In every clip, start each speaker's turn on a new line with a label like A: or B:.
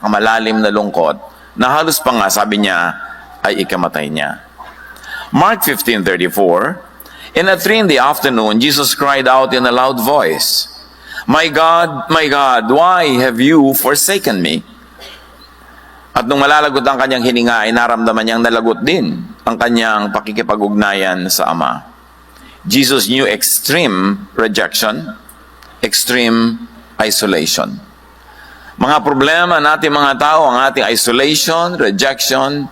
A: pinakamalalim na lungkot na halos pa nga, sabi niya, ay ikamatay niya. Mark 15:34, "And at 3 in the afternoon, Jesus cried out in a loud voice, 'My God, why have you forsaken me?' At nung malalagot ang kanyang hininga, ay naramdaman niyang nalagot din ang kanyang pakikipag-ugnayan sa Ama." Jesus knew extreme rejection, extreme isolation. Mga problema natin mga tao, ang ating isolation, rejection,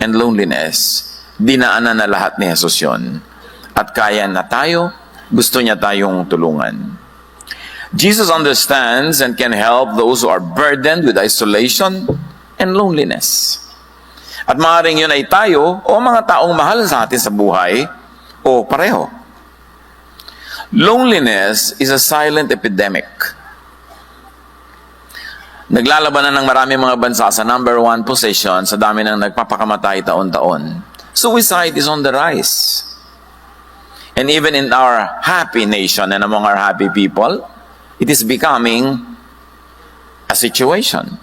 A: and loneliness. Dinaanan na lahat ni Jesus yun. At kaya na tayo, gusto niya tayong tulungan. Jesus understands and can help those who are burdened with isolation and loneliness. At maaaring yun ay tayo o mga taong mahal sa atin sa buhay o pareho. Loneliness is a silent epidemic. Naglalaban na ng marami mga bansa sa number 1 position sa dami ng nagpapakamatay taon-taon. Suicide is on the rise. And even in our happy nation and among our happy people, it is becoming a situation.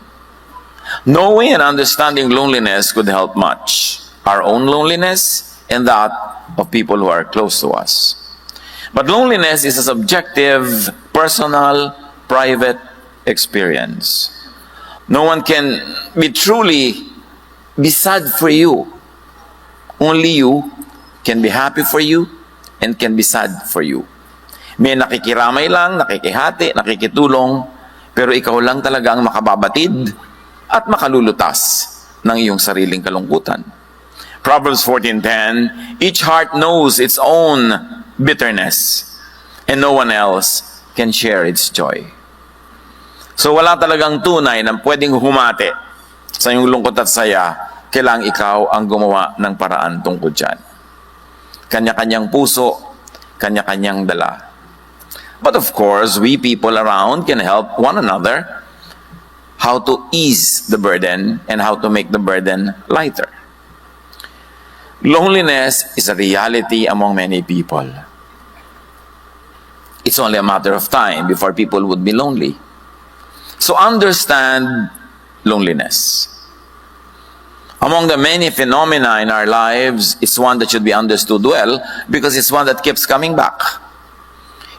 A: Knowing and understanding loneliness could help much. Our own loneliness and that of people who are close to us. But loneliness is a subjective, personal, private experience. No one can be sad for you. Only you can be happy for you and can be sad for you. May nakikiramay lang, nakikihati, nakikitulong, pero ikaw lang talaga ang makababatid at makalulutas ng iyong sariling kalungkutan. Proverbs 14:10, "Each heart knows its own bitterness, and no one else can share its joy." So wala talagang tunay na pwedeng humati sa iyong lungkot at saya, kailangang ikaw ang gumawa ng paraan tungkol dyan. Kanya-kanyang puso, kanya-kanyang dala. But of course, we people around can help one another how to ease the burden and how to make the burden lighter. Loneliness is a reality among many people. It's only a matter of time before people would be lonely. So understand loneliness. Among the many phenomena in our lives, it's one that should be understood well because it's one that keeps coming back.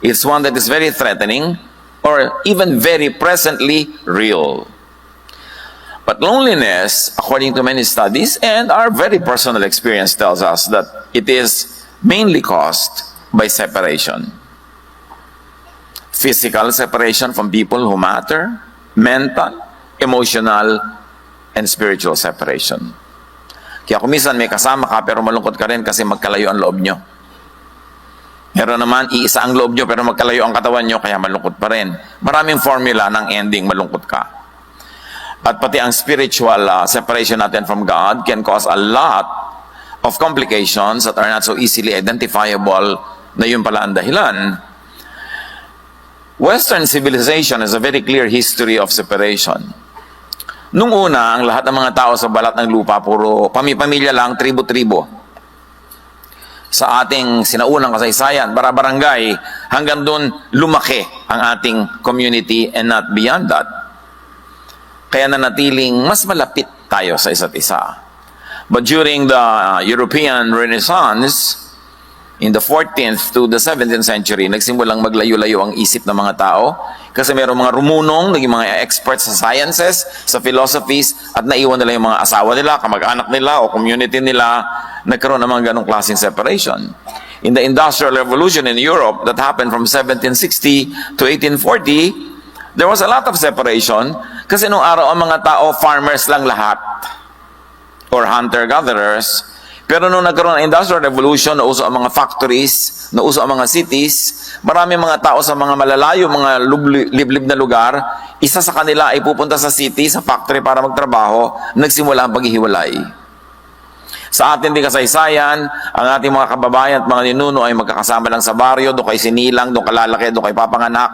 A: It's one that is very threatening or even very presently real. But loneliness, according to many studies and our very personal experience, tells us that it is mainly caused by separation. Physical separation from people who matter, mental, emotional, and spiritual separation. Kaya kung minsan may kasama ka pero malungkot ka rin kasi magkalayo ang loob nyo. Meron naman, iisa ang loob nyo pero magkalayo ang katawan nyo kaya malungkot pa rin. Maraming formula ng ending malungkot ka. At pati ang spiritual separation natin from God can cause a lot of complications that are not so easily identifiable na yun pala ang dahilan. Western civilization has a very clear history of separation. Nung una, ang lahat ng mga tao sa balat ng lupa, puro pamilya lang, tribo-tribo. Sa ating sinaunang kasaysayan, barangay, hanggang doon lumaki ang ating community and not beyond that. Kaya nanatiling mas malapit tayo sa isa't isa. But during the European Renaissance, in the 14th to the 17th century, nagsimulang maglayo-layo ang isip ng mga tao kasi mayroong mga rumunong, naging mga experts sa sciences, sa philosophies, at naiwan nila yung mga asawa nila, kamag-anak nila, o community nila, nagkaroon ng mga ganong klaseng separation. In the Industrial Revolution in Europe that happened from 1760 to 1840, there was a lot of separation kasi nung araw ang mga tao, farmers lang lahat, or hunter-gatherers. Pero nung nagkaroon ng Industrial Revolution, nauso ang mga factories, nauso ang mga cities, marami mga tao sa mga malalayo, mga liblib na lugar, isa sa kanila ay pupunta sa city, sa factory para magtrabaho, nagsimula ang paghihiwalay. Sa atin din kasaysayan, ang ating mga kababayan at mga ninuno ay magkakasama lang sa baryo, doon kay sinilang, doon ka lalaki, doon kay papanganak,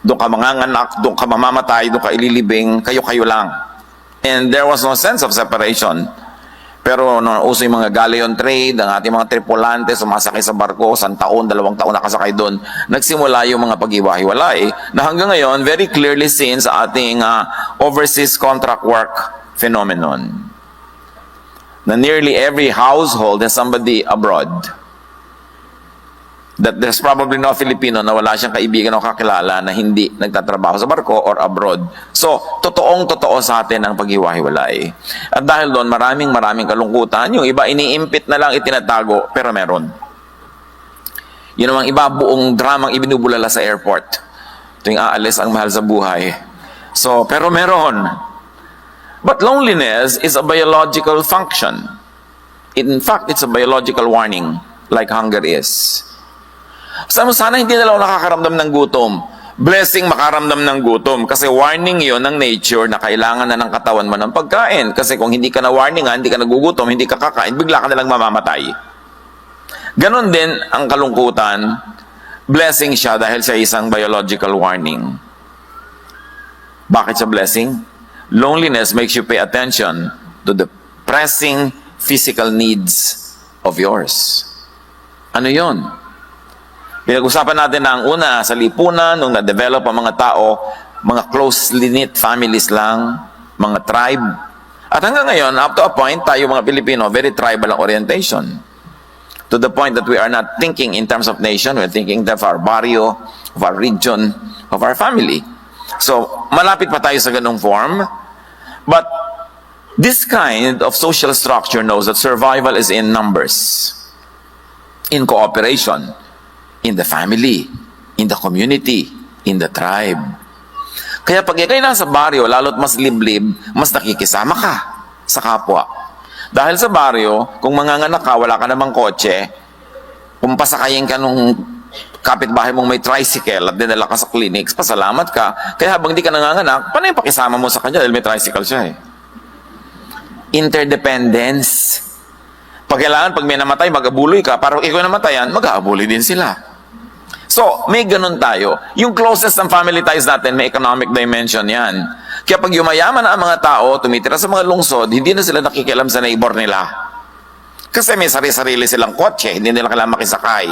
A: doon ka manganganak, doon ka mamamatay, doon ka ililibing, kayo-kayo lang. And there was no sense of separation. Pero no, uso yung mga galleon trade, ang ating mga tripulante sumasakay sa barko, 1 taon, 2 taon nakasakay doon. Nagsimula yung mga pag-iwa-hiwalay na hanggang ngayon very clearly seen sa ating overseas contract work phenomenon. Na nearly every household has somebody abroad. That there's probably no Filipino na wala siyang kaibigan o kakilala na hindi nagtatrabaho sa barko or abroad. So, totoong-totoo sa atin ang paghiwa-hiwalay. At dahil doon, maraming kalungkutan. Yung iba, iniimpit na lang, itinatago, pero meron. Yun namang iba, buong dramang ibinubulala sa airport. Tuwing aalis ang mahal sa buhay. So, pero meron. But loneliness is a biological function. In fact, it's a biological warning, like hunger is. Sana hindi na lang nakakaramdam ng gutom. Blessing makaramdam ng gutom. Kasi warning yon ng nature na kailangan na ng katawan mo ng pagkain. Kasi kung hindi ka na warningan, hindi ka nagugutom, hindi ka kakain, bigla ka na lang mamamatay. Ganon din ang kalungkutan. Blessing siya dahil sa isang biological warning. Bakit siya blessing? Loneliness makes you pay attention to the pressing physical needs of yours. Ano yon? Pinag-usapan natin na ang una sa lipunan, nung na-develop ang mga tao, mga closely knit families lang, mga tribe. At hanggang ngayon, up to a point, tayo mga Pilipino, very tribal ang orientation. To the point that we are not thinking in terms of nation, we're thinking of our barrio, of our region, of our family. So, malapit pa tayo sa ganung form. But this kind of social structure knows that survival is in numbers, in cooperation, in the family, in the community, in the tribe. Kaya pag ikay nasa baryo, lalo't mas liblib, mas nakikisama ka sa kapwa. Dahil sa baryo, kung manganganak ka, wala ka namang kotse, kung pasakayin ka nung kapitbahay mong may tricycle at dinala ka sa clinics, pasalamat ka. Kaya habang di ka nanganganak, paano yung pakisama mo sa kanya dahil may tricycle siya eh? Interdependence. Pag kailangan, pag may namatay, mag-abuloy ka. Para ikaw namatayan, mag-aabuloy din sila. So, may ganun tayo. Yung closest ng family ties natin, may economic dimension yan. Kaya pag yumayaman na ang mga tao, tumitira sa mga lungsod, hindi na sila nakikialam sa neighbor nila. Kasi may sarili-sarili silang kotse, hindi nila kailangan makisakay.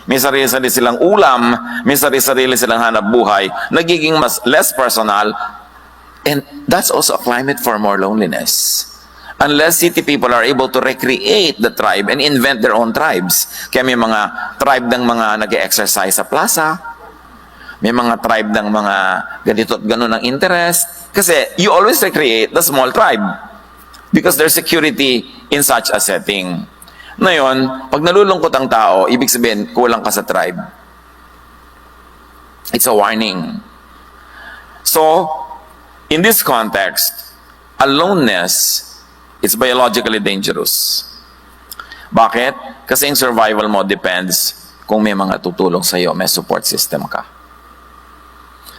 A: May sarili-sarili silang ulam, may sarili-sarili silang hanap buhay, nagiging mas less personal, and that's also a climate for more loneliness. Unless city people are able to recreate the tribe and invent their own tribes. Kaya may mga tribe ng mga nag-exercise sa plaza, may mga tribe ng mga ganito at gano'n ng interest. Kasi you always recreate the small tribe because there's security in such a setting. Ngayon, pag nalulungkot ang tao, ibig sabihin, kulang ka sa tribe. It's a warning. So, in this context, aloneness, it's biologically dangerous. Bakit? Kasi yung survival mo depends kung may mga tutulong sa'yo, may support system ka.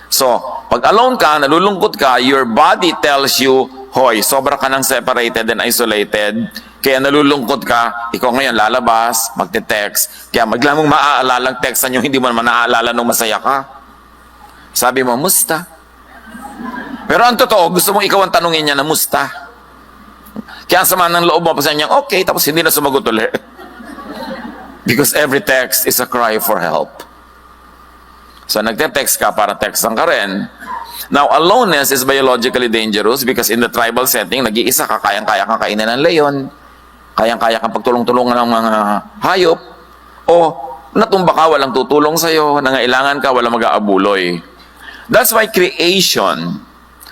A: So, pag alone ka, nalulungkot ka, your body tells you, hoy, sobra ka ng separated and isolated, kaya nalulungkot ka, ikaw ngayon lalabas, magte-text, kaya maglang mong maaalalang textan yung hindi mo naman naaalala nung masaya ka. Sabi mo, musta? Pero ang totoo, gusto mong ikaw ang tanungin niya na musta? Kaya ang sama ng loob mo, pasayan niya, okay, tapos hindi na sumagot ulit. Because every text is a cry for help. So nagte-text ka para textan ka rin. Now, aloneness is biologically dangerous because in the tribal setting, nag-iisa ka, kayang-kaya kang kainin ng leon, kayang-kaya kang pagtulong-tulungan ng mga hayop, o natumba ka, walang tutulong sa'yo, nangailangan ka, walang mag-aabuloy. That's why creation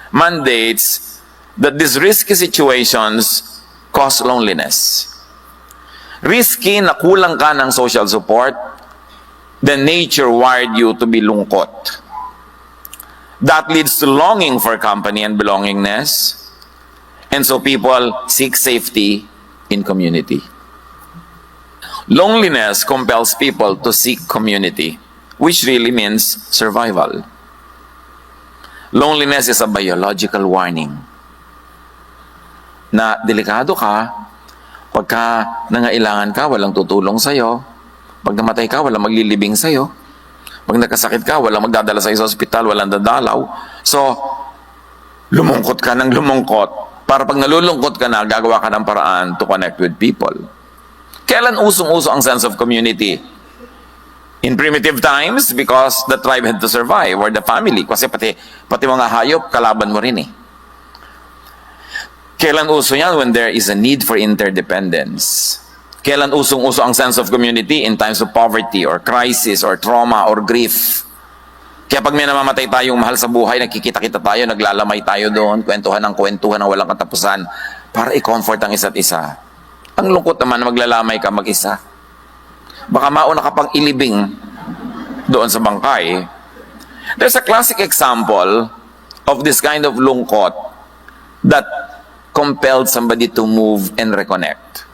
A: mandates that these risky situations cause loneliness. Risky na kulang ka ng social support, then nature wired you to be lungkot. That leads to longing for company and belongingness, and so people seek safety in community. Loneliness compels people to seek community, which really means survival. Loneliness is a biological warning na delikado ka, pagka nangailangan ka, walang tutulong sa'yo, pag namatay ka, walang maglilibing sa'yo, pag nagkasakit ka, walang magdadala sa'yo sa ospital, walang dadalaw. So, lumungkot ka ng lumungkot, Para pag nalulungkot ka na, gagawa ka ng paraan to connect with people. Kailan usong-uso ang sense of community? In primitive times, because the tribe had to survive, or the family. Kasi pati mga hayop, kalaban mo rin eh. Kailan uso yan? When there is a need for interdependence. Kailan usong-uso ang sense of community? In times of poverty, or crisis, or trauma, or grief. Kaya pag may namamatay tayong mahal sa buhay, nakikita-kita tayo, naglalamay tayo doon, kwentuhan ng walang katapusan, para i-comfort ang isa't isa. Ang lungkot naman na maglalamay ka mag-isa. Baka mauna ka pang ilibing doon sa bangkay. There's a classic example of this kind of lungkot that compelled somebody to move and reconnect.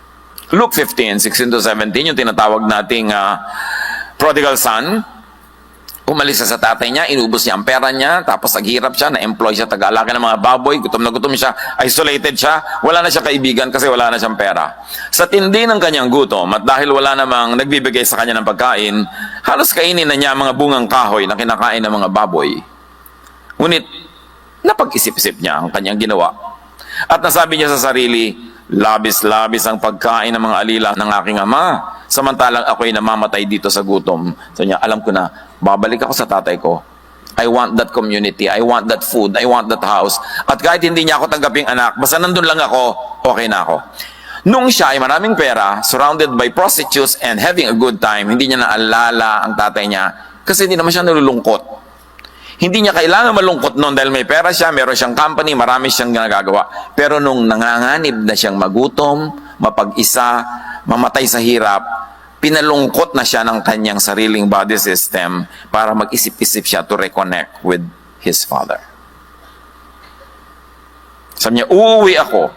A: Luke 15:16-17, yung tinatawag nating prodigal son. Umalis siya sa tatay niya, inubos niya ang pera niya, tapos naghirap siya, na-employ siya, taga-alaga ng mga baboy, gutom na gutom siya, isolated siya, wala na siya kaibigan kasi wala na siyang pera. Sa tindi ng kanyang gutom, at dahil wala namang nagbibigay sa kanya ng pagkain, halos kainin na niya ang mga bungang kahoy na kinakain ng mga baboy. Ngunit, napag-isip-isip niya ang kanyang ginawa. At nasabi niya sa sarili, labis-labis ang pagkain ng mga alila ng aking ama, samantalang ako'y namamatay dito sa gutom. So niya, alam ko na, babalik ako sa tatay ko. I want that community, I want that food, I want that house. At kahit hindi niya ako tanggaping anak, basta nandun lang ako, okay na ako. Nung siya ay maraming pera, surrounded by prostitutes and having a good time, hindi niya naalala ang tatay niya kasi hindi naman siya nalulungkot. Hindi niya kailangan malungkot noon dahil may pera siya, meron siyang company, marami siyang nagagawa. Pero nung nanganganib na siyang magutom, mapag-isa, mamatay sa hirap, pinalungkot na siya ng kanyang sariling body system para mag-isip-isip siya to reconnect with his father. Sabi niya, uuwi ako,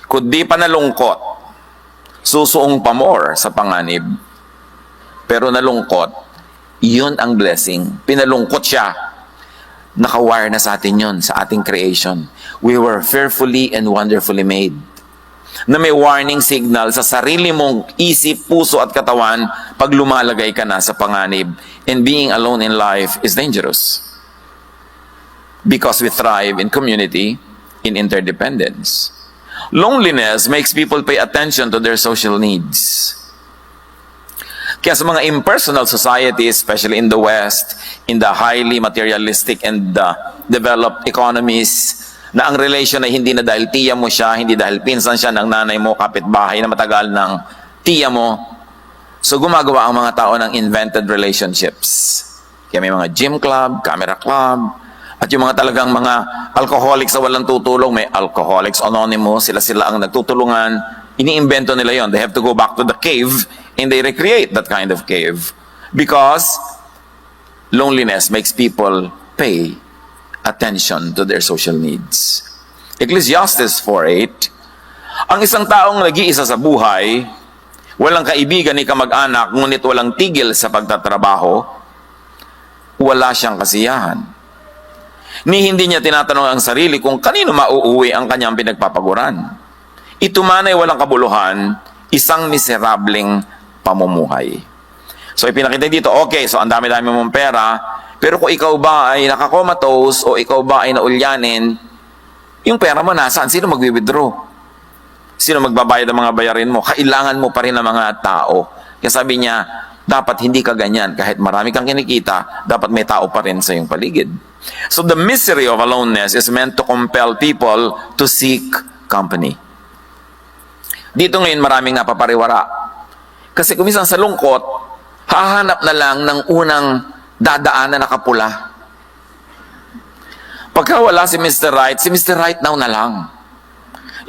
A: kundi pa nalungkot, susuong pa more sa panganib. Pero nalungkot, yun ang blessing. Pinalungkot siya. Nakawire na sa atin yun, sa ating creation. We were fearfully and wonderfully made. Na may warning signal sa sarili mong isip, puso at katawan pag lumalagay ka na sa panganib. And being alone in life is dangerous. Because we thrive in community, in interdependence. Loneliness makes people pay attention to their social needs. Kaya sa mga impersonal societies, especially in the West, in the highly materialistic and developed economies, na ang relation ay hindi na dahil tiya mo siya, hindi dahil pinsan siya ng nanay mo, kapitbahay na matagal ng tiya mo. So gumagawa ang mga tao ng invented relationships. Kaya may mga gym club, camera club, at yung mga talagang mga alcoholics na walang tutulong, may Alcoholics Anonymous, sila ang nagtutulungan. Iniimbento nila yon. They have to go back to the cave and they recreate that kind of cave. Because loneliness makes people pay attention to their social needs. Ecclesiastes 4:8, ang isang taong nag-iisa sa buhay, walang kaibigan ni kamag-anak, ngunit walang tigil sa pagtatrabaho, wala siyang kasiyahan. Ni hindi niya tinatanong ang sarili kung kanino mauuwi ang kanyang pinagpapaguran. Ito man ay walang kabuluhan, isang miserableng pamumuhay. So ipinakita dito, okay, so ang dami-dami mong pera, pero kung ikaw ba ay nakakomatose o ikaw ba ay naulyanin, yung pera mo nasaan? Sino mag-withdraw? Sino magbabayad ng mga bayarin mo? Kailangan mo pa rin ng mga tao. Kaya sabi niya, dapat hindi ka ganyan. Kahit marami kang kinikita, dapat may tao pa rin sa iyong paligid. So the misery of aloneness is meant to compel people to seek company. Dito ngayon maraming napapariwara. Kasi kung minsan sa lungkot, hahanap na lang ng unang dadaan na nakapula. Pagka wala si Mr. Right, si Mr. Right now na lang.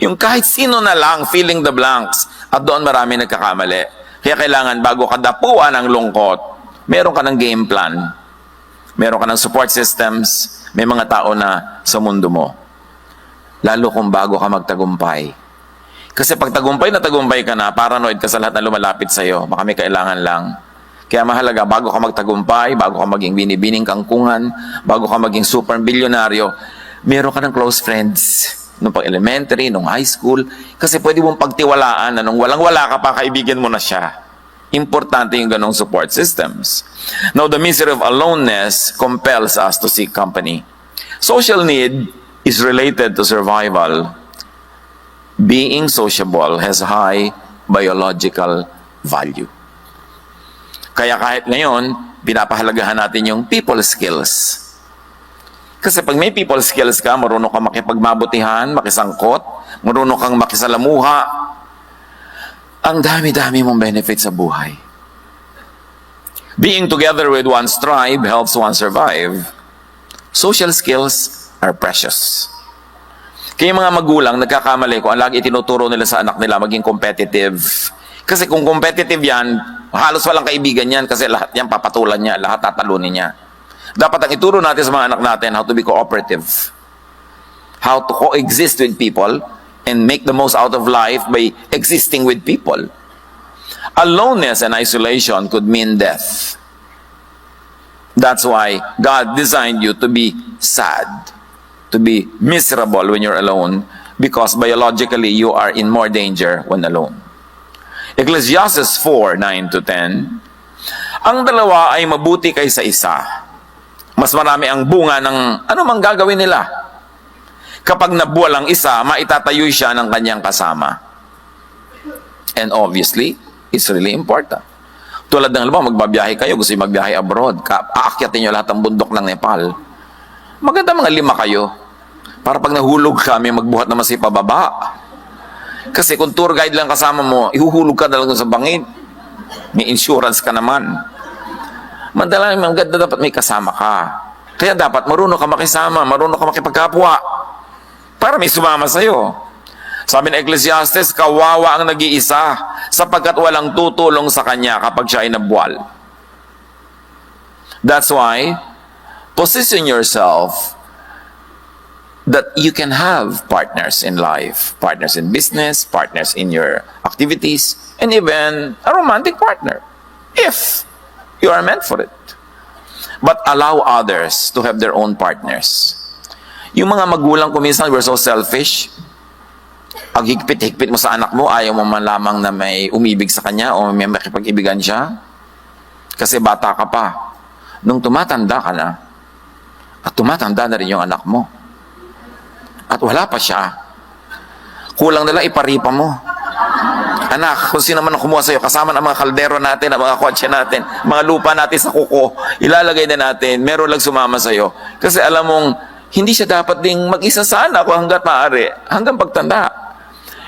A: Yung kahit sino na lang, filling the blanks. At doon marami nagkakamali. Kaya kailangan bago ka dapuan ang lungkot, meron ka ng game plan. Meron ka ng support systems. May mga tao na sa mundo mo. Lalo kung bago ka magtagumpay. Kasi pag tagumpay na tagumpay ka na, paranoid ka sa lahat na lumalapit sa'yo. Baka may kailangan lang. Kaya mahalaga, bago ka magtagumpay, bago ka maging binibining kangkungan, bago ka maging super bilyonaryo, meron ka ng close friends. Nung pang elementary, nung high school. Kasi pwede mong pagtiwalaan na nung walang-wala ka pa, kaibigan mo na siya. Importante yung ganong support systems. Now, the misery of aloneness compels us to seek company. Social need is related to survival. being sociable has high biological value. Kaya kahit ngayon, pinapahalagahan natin yung people skills. Kasi pag may people skills ka, marunong kang makipagmabutihan, makisangkot, marunong kang makisalamuha, ang dami-dami mong benefits sa buhay. Being together with one's tribe helps one survive. Social skills are precious. Kaya mga magulang, nagkakamali ko, ang lagi itinuturo nila sa anak nila maging competitive. Kasi kung competitive yan, halos walang kaibigan yan kasi lahat yan papatulan niya, lahat tatalunin niya. Dapat ang ituro natin sa mga anak natin how to be cooperative. How to coexist with people and make the most out of life by existing with people. Aloneness and isolation could mean death. That's why God designed you to be sad, to be miserable when you're alone, because biologically you are in more danger when alone. Ecclesiastes 4:9-10, ang dalawa ay mabuti kaysa isa. Mas marami ang bunga ng ano mang gagawin nila. Kapag nabuwal ang isa, maitatayo siya ng kanyang kasama. And obviously, it's really important. Tulad ng halimbawa, magbabiyahe kayo, gusto nyo magbiyahe abroad, aakyatin nyo lahat ng bundok ng Nepal. Maganda mga 5 kayo. Para pag nahulog ka, may magbuhat naman sa pababa. Kasi kung tour guide lang kasama mo, ihuhulog ka na lang sa bangin. May insurance ka naman. Madalang maganda dapat may kasama ka. Kaya dapat marunong ka makisama, marunong ka makipagkapwa. Para may sumama sa'yo. Sabi ng Ecclesiastes, kawawa ang nag-iisa sapagkat walang tutulong sa kanya kapag siya ay nabuwal. That's why, position yourself that you can have partners in life, partners in business, partners in your activities, and even a romantic partner, if you are meant for it. But allow others to have their own partners. Yung mga magulang ko minsan, we're so selfish. Ang higpit-higpit mo sa anak mo, ayaw mo man lamang na may umibig sa kanya o may makipag-ibigan siya. Kasi bata ka pa. Nung tumatanda ka na, at tumatanda na rin yung anak mo, at wala pa siya, kulang nila iparipa mo. Anak, kung sino man ang kumuha sa'yo, kasama ng mga kaldero natin, ang mga kotse natin, mga lupa natin sa kuko, ilalagay na natin, meron lang sumama sa'yo. Kasi alam mong, hindi siya dapat ding mag-isa sa anak ko hanggat maaari, hanggang pagtanda.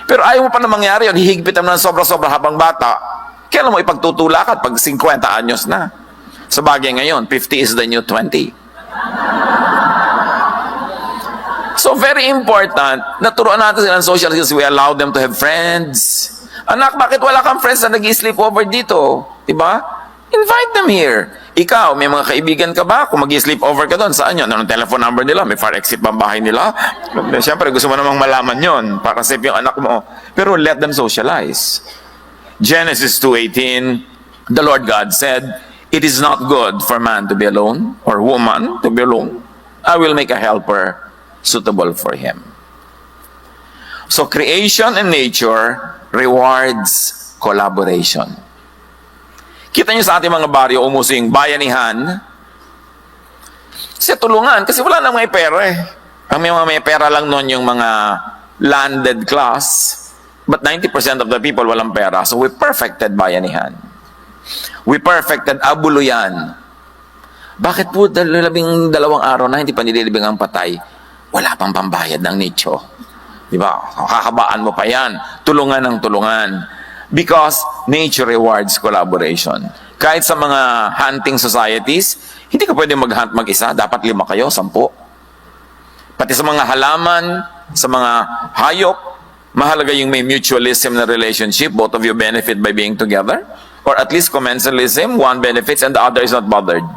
A: Pero ayaw mo pa na mangyari yun, hihigpitan mo ng sobra-sobra habang bata, kailan mo ipagtutulak at pag 50 anyos na. Sa bagay ngayon, 50 is the new 20. So very important, naturuan natin sila ng social skills, we allow them to have friends. Anak, bakit wala kang friends na nag-sleep over dito? Diba? Invite them here. Ikaw, may mga kaibigan ka ba? Kung mag-sleep over ka doon, saan yun? Anong telephone number nila? May fire exit ba ang bahay nila? Siyempre, gusto mo namang malaman yon para safe yung anak mo. Pero let them socialize. Genesis 2:18, the Lord God said, it is not good for man to be alone, or woman to be alone. I will make a helper suitable for him. So creation and nature rewards collaboration. Kita niyo sa ating mga baryo, umuso yung bayanihan. Kasi tulungan, kasi wala nang may pera eh. Ang may pera lang noon yung mga landed class. But 90% of the people walang pera. So we perfected bayanihan. We perfected abuluyan. Bakit po 12 araw na hindi pa nililibing ang patay? Wala pang pambayad ng nicho. Diba? Kakabaan mo pa yan. Tulungan ng tulungan. Because nature rewards collaboration. Kahit sa mga hunting societies, hindi ka pwede mag-hunt mag-isa. Dapat 5 kayo, 10. Pati sa mga halaman, sa mga hayop, mahalaga yung may mutualism na relationship. Both of you benefit by being together. Or at least commensalism, one benefits and the other is not bothered.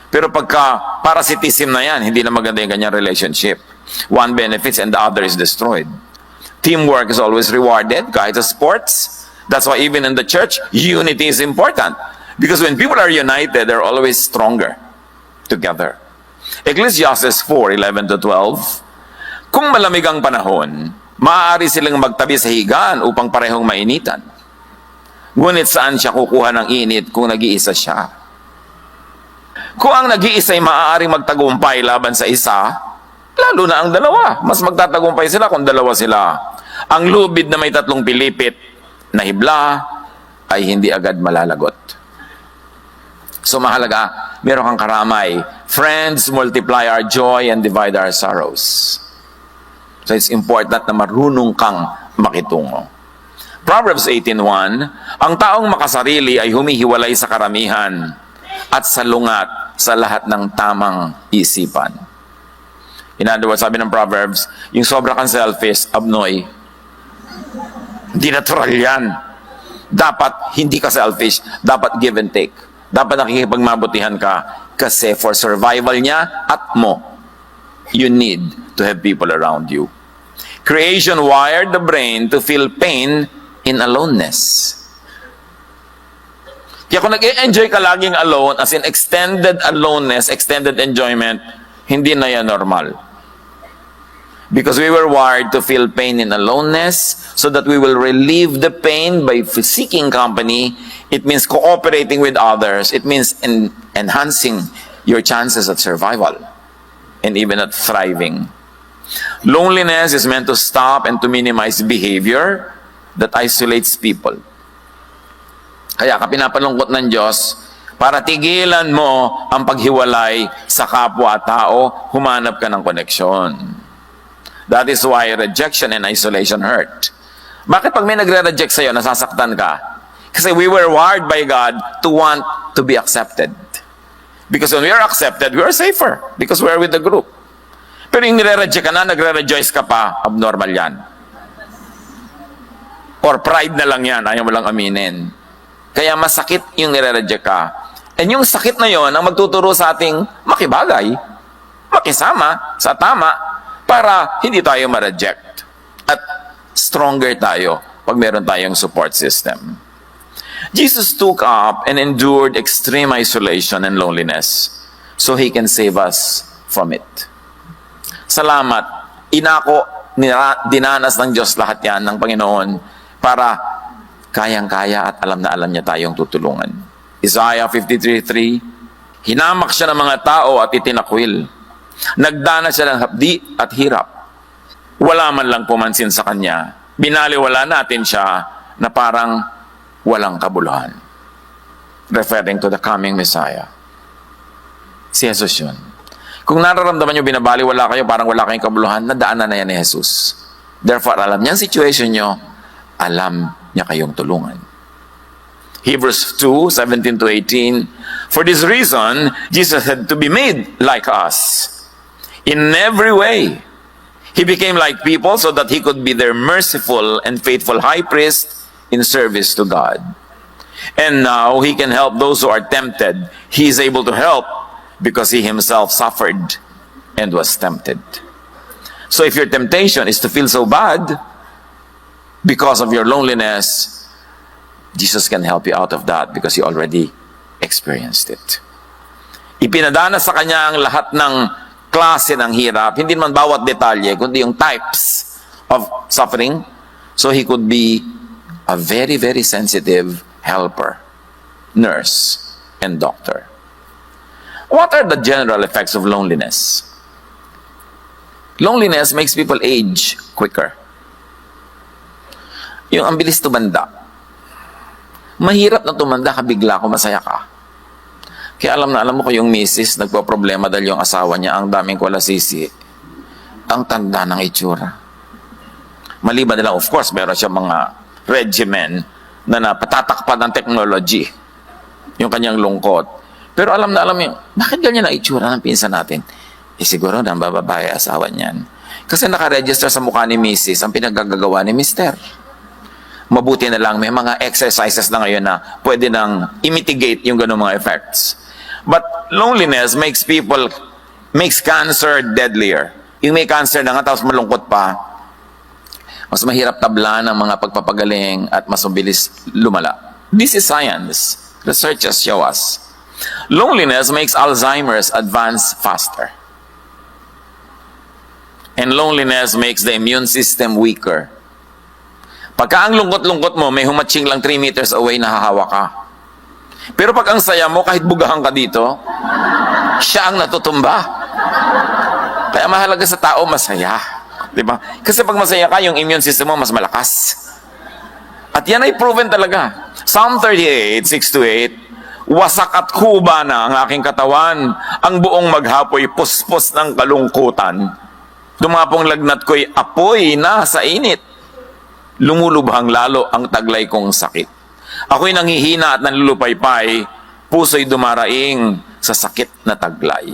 A: Pero pagka parasitism na yan, hindi na maganda yung ganyang relationship. One benefits and the other is destroyed. Teamwork is always rewarded, kahit sa sports. That's why even in the church, unity is important. Because when people are united, they're always stronger together. Ecclesiastes 4:11-12, kung malamig ang panahon, maaari silang magtabi sa higaan upang parehong mainitan. Ngunit saan siya kukuha ng init kung nag-iisa siya? Kung ang nag-iisa ay maaaring magtagumpay laban sa isa, lalo na ang dalawa. Mas magtatagumpay sila kung dalawa sila. Ang lubid na may 3 pilipit na hibla ay hindi agad malalagot. So mahalaga, meron kang karamay. Friends multiply our joy and divide our sorrows. So it's important na marunong kang makitungo. Proverbs 18:1, ang taong makasarili ay humihiwalay sa karamihan at salungat sa lahat ng tamang isipan. In other words, sabi ng Proverbs, yung sobra kang selfish, abnoy. Hindi natural yan. Dapat hindi ka selfish. Dapat give and take. Dapat nakikipagmabutihan ka kasi for survival niya at mo, you need to have people around you. Creation wired the brain to feel pain in aloneness. Kaya kung nag-enjoy ka laging alone, as in extended aloneness, extended enjoyment, hindi na yan normal. Because we were wired to feel pain in aloneness so that we will relieve the pain by seeking company. It means cooperating with others. It means enhancing your chances at survival and even at thriving. Loneliness is meant to stop and to minimize behavior that isolates people. Kaya ka pinapalungkot ng Diyos para tigilan mo ang paghiwalay sa kapwa-tao, humanap ka ng koneksyon. That is why rejection and isolation hurt. Bakit pag may nagre-reject sa'yo, nasasaktan ka? Kasi we were wired by God to want to be accepted. Because when we are accepted, we are safer because we are with the group. Pero yung nire-reject ka na, nagre-rejoice ka pa, abnormal yan. Or pride na lang yan, ayaw mo lang aminin. Kaya masakit yung nire-reject ka. And yung sakit na yon ang magtuturo sa ating makibagay, makisama sa tama, para hindi tayo ma-reject. At stronger tayo pag meron tayong support system. Jesus took up and endured extreme isolation and loneliness so He can save us from it. Salamat. Inako, dinanas ng Diyos lahat yan ng Panginoon para kayang-kaya at alam na alam niya tayong tutulungan. Isaiah 53:3, hinamak siya ng mga tao at itinakwil. Nagdana siya ng hapdi at hirap. Wala man lang pumansin sa kanya. Binaliwala natin siya na parang walang kabuluhan. Referring to the coming Messiah. Si Jesus yun. Kung nararamdaman nyo binabaliwala kayo, parang wala kayong kabuluhan, nadaanan na yan ni Jesus. Therefore, alam niya ang situation nyo, alam niya kayong tulungan. Hebrews 2:17-18, for this reason, Jesus had to be made like us. In every way, He became like people so that He could be their merciful and faithful high priest in service to God. And now He can help those who are tempted. He is able to help because He Himself suffered and was tempted. So if your temptation is to feel so bad because of your loneliness, Jesus can help you out of that because He already experienced it. Ipinadana sa Kanya ang lahat ng klase ng hirap, hindi man bawat detalye, kundi yung types of suffering, so He could be a very, very sensitive helper, nurse, and doctor. What are the general effects of loneliness? Loneliness makes people age quicker. Yung ang bilis tumanda. Mahirap na tumanda ka bigla kung masaya ka. Kaya alam mo ko yung misis, nagpo-problema dahil yung asawa niya, ang daming kwalasisi, ang tanda ng itsura. Maliban nila, of course, meron siya mga regimen na napatatakpan ng technology, yung kanyang lungkot. Pero alam yung, bakit ganyan ang itsura ng pinsan natin? Siguro nang bababae asawa niyan. Kasi nakaregister sa mukha ni misis ang pinaggagawa ni mister. Mabuti na lang, may mga exercises na ngayon na pwede nang imitigate yung ganung mga effects. But loneliness makes cancer deadlier. Yung may cancer na nga, tapos malungkot pa, mas mahirap tablan ng mga pagpapagaling at mas mabilis lumala. This is science. Researchers show us. Loneliness makes Alzheimer's advance faster. And loneliness makes the immune system weaker. Pagka ang lungkot-lungkot mo, may humatching lang 3 meters away, nahahawa ka. Pero pag ang saya mo, kahit bugahan ka dito, siya ang natutumba. Kaya mahalaga sa tao, masaya. Di ba? Kasi pag masaya ka, yung immune system mo mas malakas. At yan ay proven talaga. Psalm 38, 6-8, wasak at kuba na ang aking katawan, ang buong maghapoy puspos ng kalungkutan. Dumapong lagnat ko'y apoy na sa init. Lumulubhang lalo ang taglay kong sakit. Ako'y nanghihina at nanlulupaypay, puso'y dumaraing sa sakit na taglay.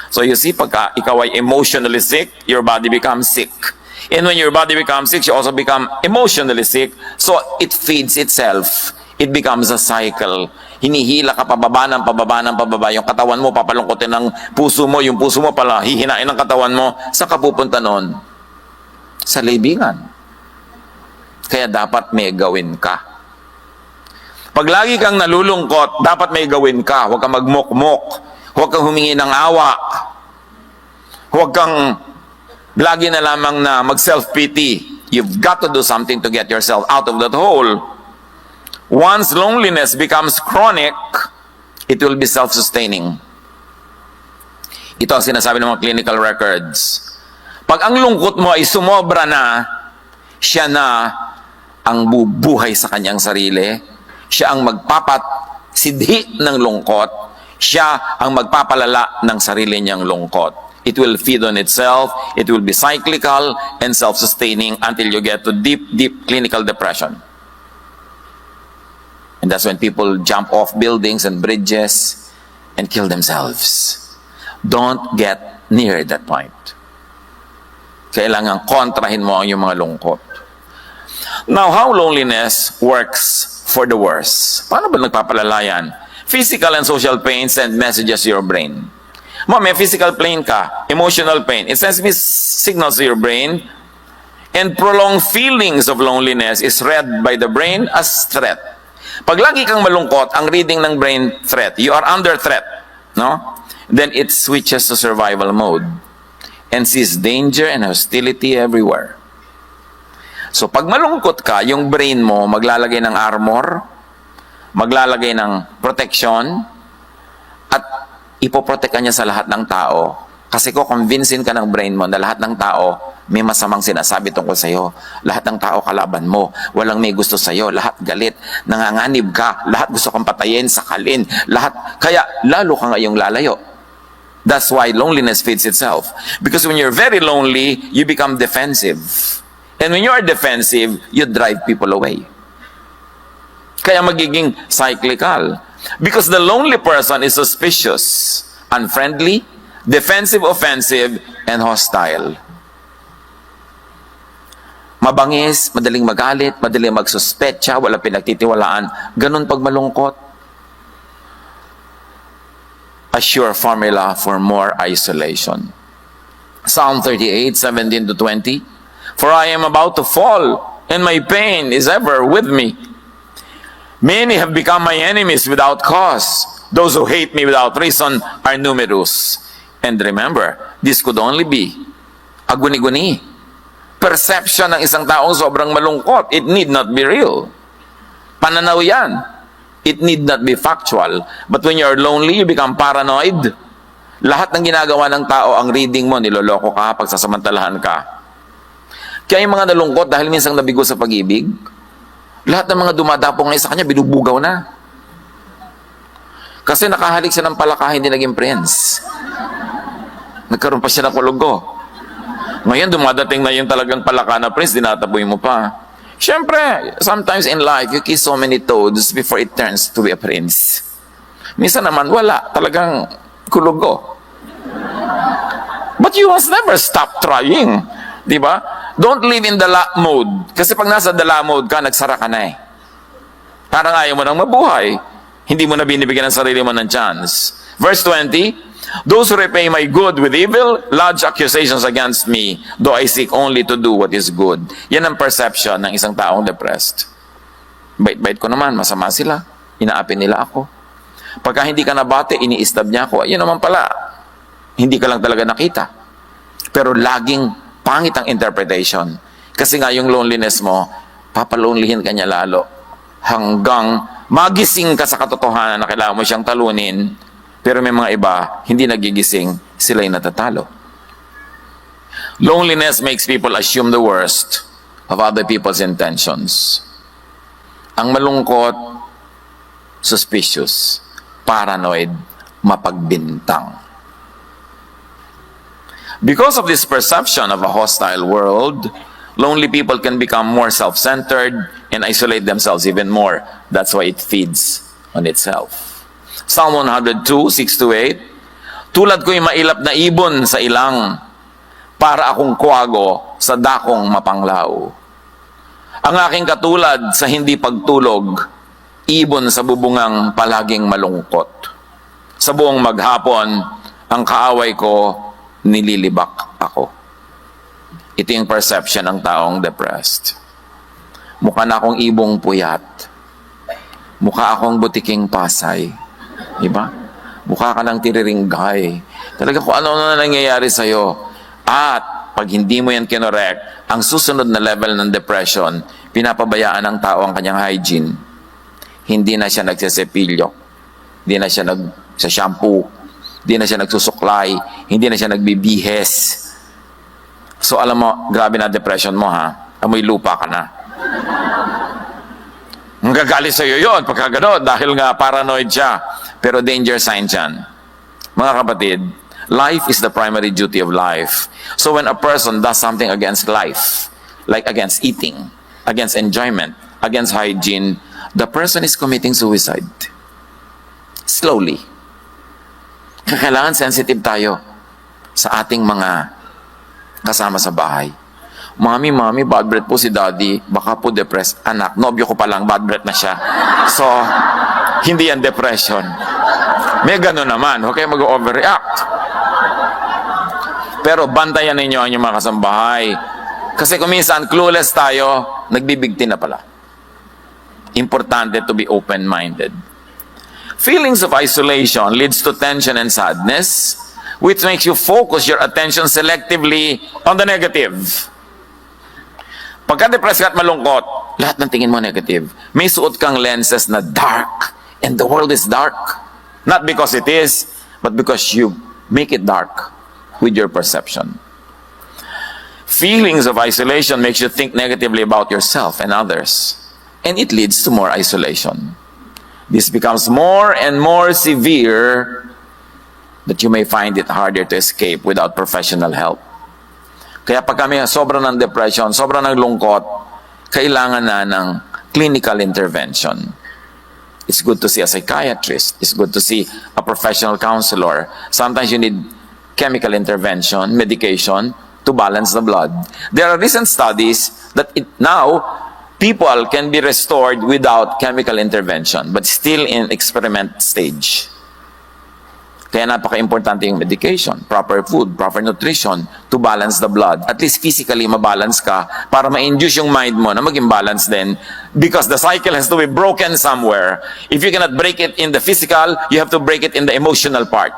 A: So you see, pagka ikaw ay emotionally sick, your body becomes sick. And when your body becomes sick, you also become emotionally sick. So it feeds itself. It becomes a cycle. Hinihila ka pababa ng pababa ng pababa. Yung katawan mo, papalungkotin ng puso mo. Yung puso mo pala, hihinain ng katawan mo. Saan ka pupunta nun? Sa libingan. Kaya dapat may gawin ka. Pag lagi kang nalulungkot, dapat may gawin ka. Huwag kang magmukmok. Huwag kang humingi ng awa. Huwag kang lagi na lamang na mag-self-pity. You've got to do something to get yourself out of that hole. Once loneliness becomes chronic, it will be self-sustaining. Ito ang sinasabi ng mga clinical records. Pag ang lungkot mo ay sumobra na, siya na ang bubuhay sa kanyang sarili. Siya ang magpapatsidhi ng lungkot. Siya ang magpapalala ng sarili niyang lungkot. It will feed on itself, it will be cyclical and self-sustaining until you get to deep, deep clinical depression. And that's when people jump off buildings and bridges and kill themselves. Don't get near that point. Kailangan kontrahin mo ang iyong mga lungkot. Now, how loneliness works for the worse. Paano ba nagpapalala yan? Physical and social pain send messages to your brain. May physical pain ka, emotional pain. It sends signals to your brain. And prolonged feelings of loneliness is read by the brain as threat. Pag lagi kang malungkot, ang reading ng brain threat. You are under threat. No? Then it switches to survival mode and sees danger and hostility everywhere. So pag malungkot ka, yung brain mo maglalagay ng armor, maglalagay ng protection, at ipoprotect ka niya sa lahat ng tao. Kasi kung convincein ka ng brain mo na lahat ng tao may masamang sinasabi tungkol sa'yo, lahat ng tao kalaban mo, walang may gusto sa'yo, lahat galit, nanganganib ka, lahat gusto kang patayin, sakalin, lahat, kaya lalo ka ngayong lalayo. That's why loneliness feeds itself. Because when you're very lonely, you become defensive. And when you are defensive, you drive people away. Kaya magiging cyclical. Because the lonely person is suspicious, unfriendly, defensive, offensive, and hostile. Mabangis, madaling magalit, madaling magsuspetsa, wala pinagtitiwalaan. Ganun pag malungkot. A sure formula for more isolation. Psalm 38, 17-20. For I am about to fall, and my pain is ever with me. Many have become my enemies without cause. Those who hate me without reason are numerous. And remember, this could only be a guni-guni. Perception ng isang taong sobrang malungkot. It need not be real. Pananaw yan. It need not be factual. But when you're lonely, you become paranoid. Lahat ng ginagawa ng tao, ang reading mo, niloloko ka, pagsasamantalahan ka. Kaya yung mga nalungkot dahil minsan nabigo sa pag-ibig, lahat ng mga dumadapong ngayon sa kanya, binubugaw na. Kasi nakahalik siya ng palaka, hindi naging prince. Nagkaroon pa siya ng kulugo. Ngayon, dumadating na yung talagang palaka na prince, dinataboy mo pa. Siyempre, sometimes in life, you kiss so many toads before it turns to be a prince. Minsan naman, wala. Talagang kulugo. But you must never stop trying. Di ba? Don't live in the la mode. Kasi pag nasa the la mode ka, nagsara ka na eh. Parang ayaw mo nang mabuhay. Hindi mo na binibigyan ng sarili mo ng chance. Verse 20, those who repay my good with evil, lodge accusations against me, though I seek only to do what is good. Yan ang perception ng isang taong depressed. Bait-bait ko naman, masama sila. Inaapin nila ako. Pagka hindi ka nabate, ini-stab niya ako. Ayun naman pala, hindi ka lang talaga nakita. Pero laging pangit ang interpretation. Kasi nga yung loneliness mo, papalonelihin ka niya lalo. Hanggang magising ka sa katotohanan na kailangan mo siyang talunin, pero may mga iba, hindi nagigising, sila'y natatalo. Loneliness makes people assume the worst of other people's intentions. Ang malungkot, suspicious, paranoid, mapagbintang. Because of this perception of a hostile world, lonely people can become more self-centered and isolate themselves even more. That's why it feeds on itself. Psalm 102, 6-8, tulad ko'y mailap na ibon sa ilang, para akong kuwago sa dakong mapanglaw. Ang aking katulad sa hindi pagtulog, ibon sa bubungang palaging malungkot. Sa buong maghapon, ang kaaway ko, nililibak ako. Ito yung perception ng taong depressed. Mukha na akong ibong puyat. Mukha akong butiking pasay. Diba? Mukha ka ng tiriringgay. Talaga kung ano na nangyayari sa'yo. At pag hindi mo yan kinorek, ang susunod na level ng depression, pinapabayaan ng tao ang kanyang hygiene. Hindi na siya nagsesepilyo. Hindi na siya nagsa-shampoo. Hindi na siya nagsusuklay, hindi na siya nagbibihes. So alam mo, grabe na depression mo ha. Amoy lupa ka na. Magagalit sa'yo yun pagka gano'n dahil nga paranoid siya. Pero danger sign yan. Mga kapatid, life is the primary duty of life. So when a person does something against life, like against eating, against enjoyment, against hygiene, the person is committing suicide. Slowly. Kailangan sensitive tayo sa ating mga kasama sa bahay. Mami, bad breath po si daddy. Baka po depressed. Anak, nobyo ko pa lang, bad breath na siya. So, hindi yan depression. May gano'n naman. Huwag kayo mag-overreact. Pero bantayan ninyo ang inyong mga kasambahay. Kasi kung minsan, clueless tayo, nagbibigti na pala. Importante to be open-minded. Feelings of isolation leads to tension and sadness, which makes you focus your attention selectively on the negative. Pagka-depressed ka at malungkot, lahat ng tingin mo negative. May suot kang lenses na dark, and the world is dark. Not because it is, but because you make it dark with your perception. Feelings of isolation makes you think negatively about yourself and others, and it leads to more isolation. This becomes more and more severe that you may find it harder to escape without professional help. Kaya pag kami sobra ng depression, sobra ng lungkot, kailangan na ng clinical intervention. It's good to see a psychiatrist. It's good to see a professional counselor. Sometimes you need chemical intervention, medication, to balance the blood. There are recent studies that now people can be restored without chemical intervention, but still in experiment stage. Kaya napaka-importante yung medication, proper food, proper nutrition to balance the blood. At least physically mabalance ka para ma-induce yung mind mo na maging balance din, because the cycle has to be broken somewhere. If you cannot break it in the physical, you have to break it in the emotional part.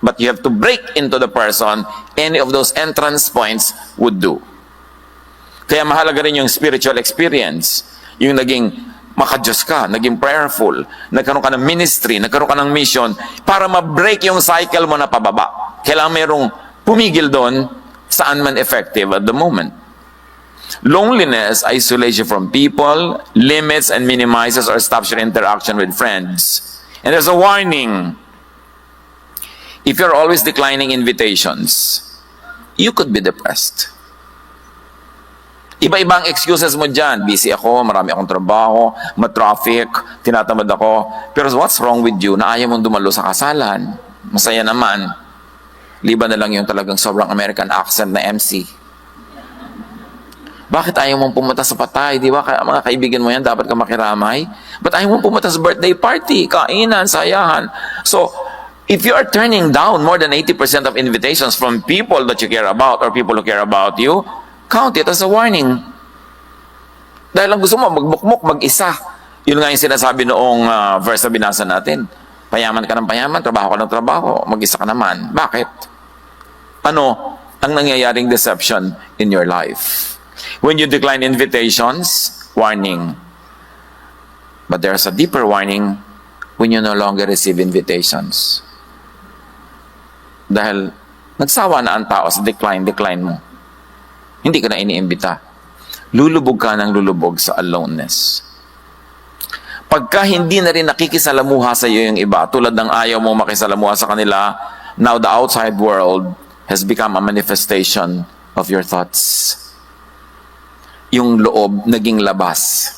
A: But you have to break into the person. Any of those entrance points would do. Kaya mahalaga rin yung spiritual experience. Yung naging maka-Diyos ka, naging prayerful, nagkaroon ka ng ministry, nagkaroon ka ng mission, para ma-break yung cycle mo na pababa. Kailangan mayroong pumigil doon saan man effective at the moment. Loneliness, isolation from people, limits and minimizes or stops your interaction with friends. And there's a warning. If you're always declining invitations, you could be depressed. Iba-ibang excuses mo dyan. Busy ako, marami akong trabaho, ma-traffic, tinatamad ako. Pero what's wrong with you na ayaw mong dumalo sa kasalan? Masaya naman. Liban na lang yung talagang sobrang American accent na MC. Bakit ayaw mong pumunta sa patay? Di ba? Mga kaibigan mo yan, dapat ka makiramay. Ba't ayaw mong pumunta sa birthday party, kainan, sayahan? So, if you are turning down more than 80% of invitations from people that you care about or people who care about you, count it as a warning. Dahil lang gusto mo magbukmok, mag-isa. Yun nga yung sinasabi noong verse na binasa natin. Payaman ka ng payaman, trabaho ka ng trabaho, mag-isa ka naman. Bakit? Ano ang nangyayaring deception in your life? When you decline invitations, warning. But there's a deeper warning when you no longer receive invitations. Dahil nagsawa na ang tao sa decline mo. Hindi ka na iniimbita. Lulubog ka ng lulubog sa aloneness. Pagka hindi na rin nakikisalamuha sa iyo yung iba, tulad ng ayaw mo makisalamuha sa kanila, now the outside world has become a manifestation of your thoughts. Yung loob naging labas.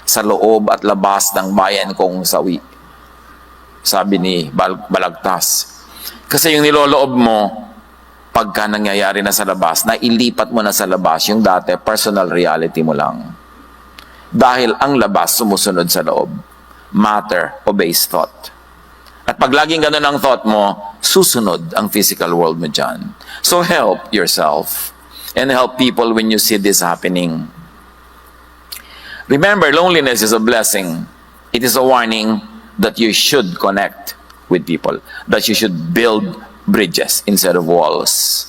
A: Sa loob at labas ng bayan kong sawi. Sabi ni Balagtas. Kasi yung niloloob mo, pagka nangyayari na sa labas, nailipat mo na sa labas, yung dati, personal reality mo lang. Dahil ang labas sumusunod sa loob. Matter obeys thought. At pag laging ganun ang thought mo, susunod ang physical world mo dyan. So help yourself and help people when you see this happening. Remember, loneliness is a blessing. It is a warning that you should connect with people. That you should build bridges instead of walls.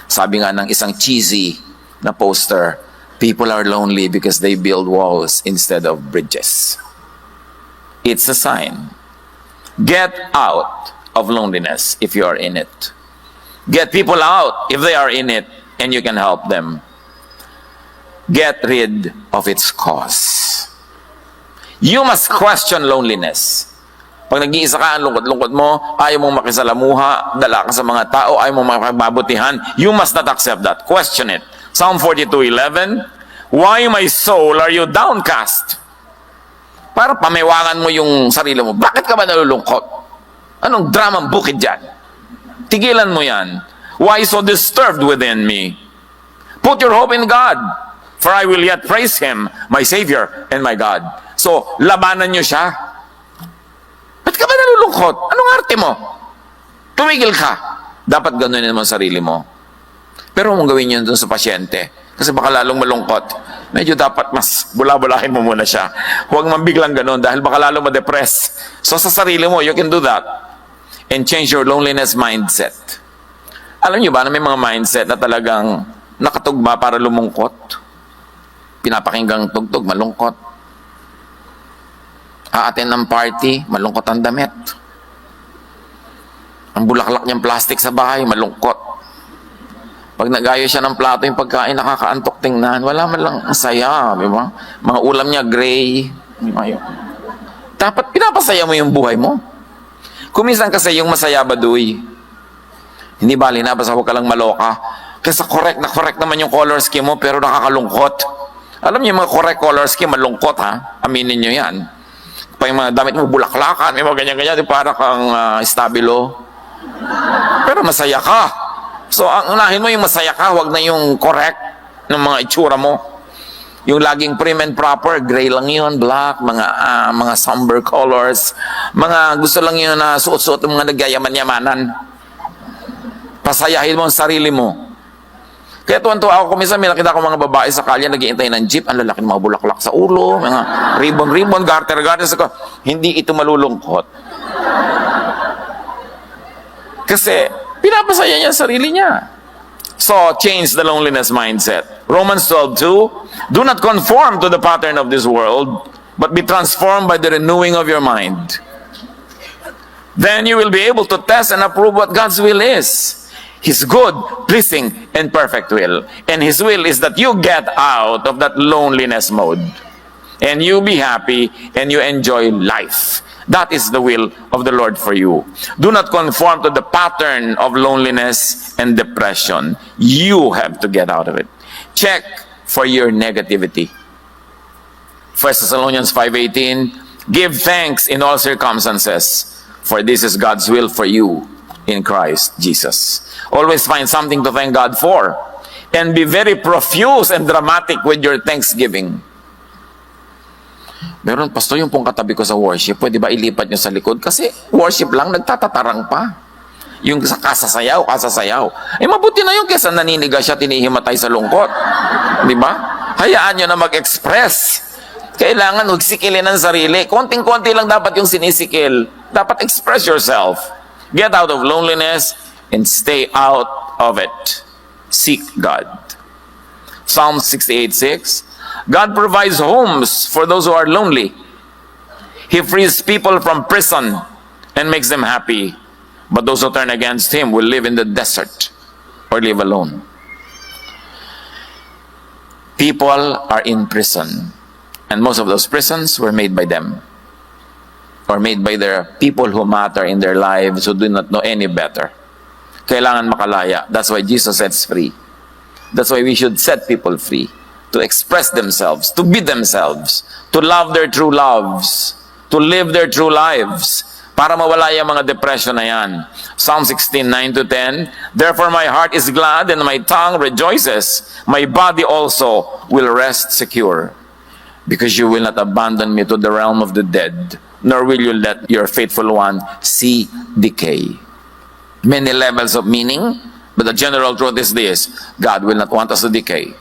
A: Sabi nga ng isang cheesy na poster, people are lonely because they build walls instead of bridges. It's a sign. Get out of loneliness if you are in it. Get people out if they are in it and you can help them. Get rid of its cause. You must question loneliness. Pag nag-iisa ka, ang lungkot-lungkot mo, ayaw mong makisalamuha, dala ka sa mga tao, ayaw mong makapabutihan, you must not accept that. Question it. Psalm 42:11, why, my soul, are you downcast? Para pamiwangan mo yung sarili mo. Bakit ka ba nalulungkot? Anong dramang bukid dyan? Tigilan mo yan. Why so disturbed within me? Put your hope in God, for I will yet praise Him, my Savior and my God. So, labanan nyo siya. Ba't ka ba nalulungkot? Anong arte mo? Tumigil ka. Dapat ganunin mo ang sarili mo. Pero mong gawin yun dun sa pasyente. Kasi baka lalong malungkot. Medyo dapat mas bula-bulahin mo muna siya. Huwag man biglang ganun dahil baka lalong ma-depress. So sa sarili mo, you can do that. And change your loneliness mindset. Alam niyo ba na may mga mindset na talagang nakatugma para lumungkot? Pinapakinggang tugtog, malungkot. Aaten ng party, malungkot ang damit. Ang bulaklak niyang plastic sa bahay, malungkot. Pag nagayo siya ng plato, yung pagkain, nakakaantok tingnan. Wala man lang ang saya, di ba? Mga ulam niya, gray. Dapat pinapasaya mo yung buhay mo. Kuminsan kasi yung masaya baduy. Hindi bali na, basta huwag ka lang maloka. Kasi correct naman yung color scheme mo, pero nakakalungkot. Alam niyo, yung mga correct color scheme, malungkot ha. Aminin niyo yan. Pa yung mga damit mo, bulaklakan, may mga ganyan-ganyan, para kang stabilo. Pero masaya ka. So, ang unahin mo yung masaya ka, wag na yung correct ng mga itsura mo. Yung laging prim and proper, gray lang yun, black, mga somber colors, mga gusto lang yun na suot-suot ng mga nagyayaman-yamanan. Pasayahin mo ang sarili mo. Kaya tuwan-tuwa ako, kuminsan may nakita ko mga babae sa kalye, nag-iintay ng jeep, ang lalaki ng mga bulaklak sa ulo, mga ribbon-ribbon, garter-garter, hindi ito malulungkot. Kasi, pinapasaya niya sarili niya. So, change the loneliness mindset. Romans 12:2, do not conform to the pattern of this world, but be transformed by the renewing of your mind. Then you will be able to test and approve what God's will is. His good, pleasing, and perfect will. And His will is that you get out of that loneliness mode. And you be happy and you enjoy life. That is the will of the Lord for you. Do not conform to the pattern of loneliness and depression. You have to get out of it. Check for your negativity. 1 Thessalonians 5:18, give thanks in all circumstances, for this is God's will for you in Christ Jesus. Always find something to thank God for. And be very profuse and dramatic with your thanksgiving. Meron, pastor, yung pong katabi ko sa worship, pwede ba ilipat nyo sa likod? Kasi worship lang, nagtatatarang pa. Yung kasasayaw. Mabuti na yun kesa naniniga siya, tinihimatay sa lungkot. Di ba? Hayaan nyo na mag-express. Kailangan magsikilin ang sarili. Konting-konti lang dapat yung sinisikil. Dapat express yourself. Get out of loneliness and stay out of it. Seek God. Psalm 68:6, God provides homes for those who are lonely. He frees people from prison and makes them happy. But those who turn against Him will live in the desert or live alone. People are in prison. And most of those prisons were made by them. Or made by their people who matter in their lives, who do not know any better. Kailangan makalaya. That's why Jesus sets free. That's why we should set people free. To express themselves, to be themselves, to love their true loves, to live their true lives, para mawala yung mga depression na yan. Psalm 16:9-10, Therefore my heart is glad and my tongue rejoices. My body also will rest secure. Because you will not abandon me to the realm of the dead, nor will you let your faithful one see decay. Many levels of meaning, but the general truth is this: God will not want us to decay.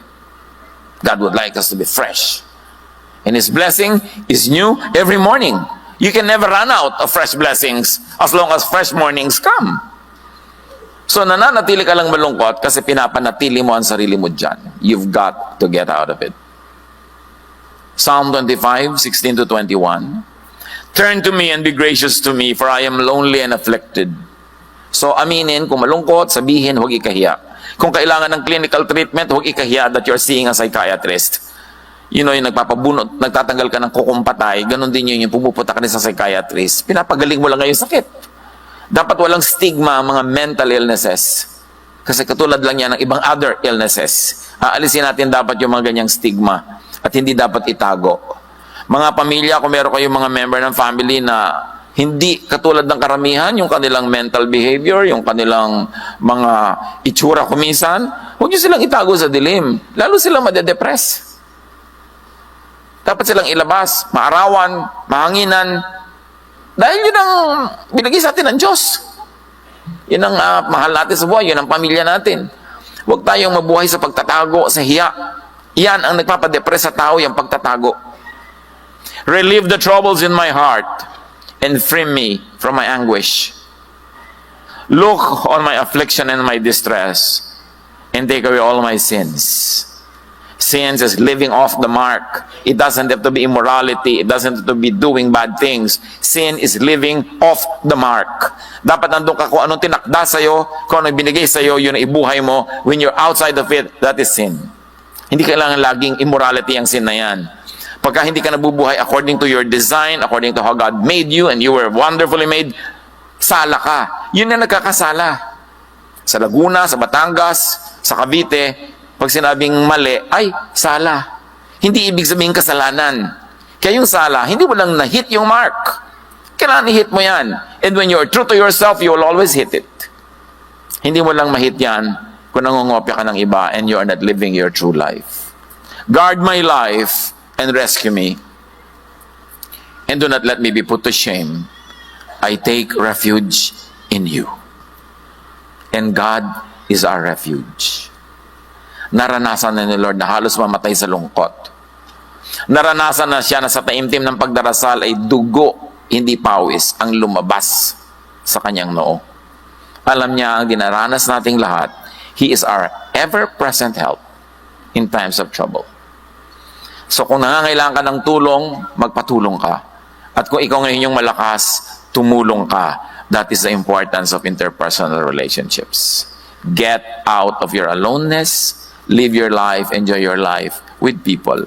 A: God would like us to be fresh. And His blessing is new every morning. You can never run out of fresh blessings as long as fresh mornings come. So nananatili ka lang malungkot kasi pinapanatili mo ang sarili mo dyan. You've got to get out of it. Psalm 25:16-21, Turn to me and be gracious to me, for I am lonely and afflicted. So aminin, kung malungkot, sabihin, huwag ikahiya. Kung kailangan ng clinical treatment, huwag ikahiya that you're seeing a psychiatrist. You know, yung nagpapabunot, nagtatanggal ka ng kukumpatay, ganun din yun, yung pumupunta ka rin sa psychiatrist. Pinapagaling mo lang ngayon sakit. Dapat walang stigma ang mga mental illnesses. Kasi katulad lang yan ng ibang other illnesses. Aalisin natin dapat yung mga ganyang stigma at hindi dapat itago. Mga pamilya, kung meron kayong mga member ng family na hindi katulad ng karamihan, yung kanilang mental behavior, yung kanilang mga itsura kuminsan, huwag nyo silang itago sa dilim. Lalo silang madedepress. Dapat silang ilabas, maarawan, mahanginan. Dahil yun ang binigay sa atin ng Diyos. Yun ang mahal natin sa buhay, yun ang pamilya natin. Huwag tayong mabuhay sa pagtatago, sa hiya. Yan ang nagpapadepress sa tao, yung pagtatago. Relieve the troubles in my heart and free me from my anguish. Look on my affliction and my distress and take away all my sins. Sins is living off the mark. It doesn't have to be immorality. It doesn't have to be doing bad things. Sin is living off the mark. Dapat nandun ka kung anong tinakda sa'yo, kung anong binigay sa'yo, yun ang ibuhay mo. When you're outside of it, that is sin. Hindi kailangan laging immorality ang sin na yan. Pagka hindi ka nabubuhay according to your design, according to how God made you, and you were wonderfully made, sala ka. Yun na nagkakasala. Sa Laguna, sa Batangas, sa Cavite, pag sinabing mali, ay, sala. Hindi ibig sabihin kasalanan. Kaya yung sala, hindi mo lang na-hit yung mark. Kailangan i-hit mo yan. And when you're true to yourself, you will always hit it. Hindi mo lang ma-hit yan kung nangungopya ka ng iba and you are not living your true life. Guard my life and rescue me. And do not let me be put to shame. I take refuge in you. And God is our refuge. Naranasan na ni Lord na halos mamatay sa lungkot. Naranasan na siya na sa taimtim ng pagdarasal ay dugo, hindi pawis, ang lumabas sa kanyang noo. Alam niya ang dinaranas nating lahat. He is our ever-present help in times of trouble. So kung nangangailangan ka ng tulong, magpatulong ka. At kung ikaw ngayon yung malakas, tumulong ka. That is the importance of interpersonal relationships. Get out of your aloneness. Live your life, enjoy your life with people.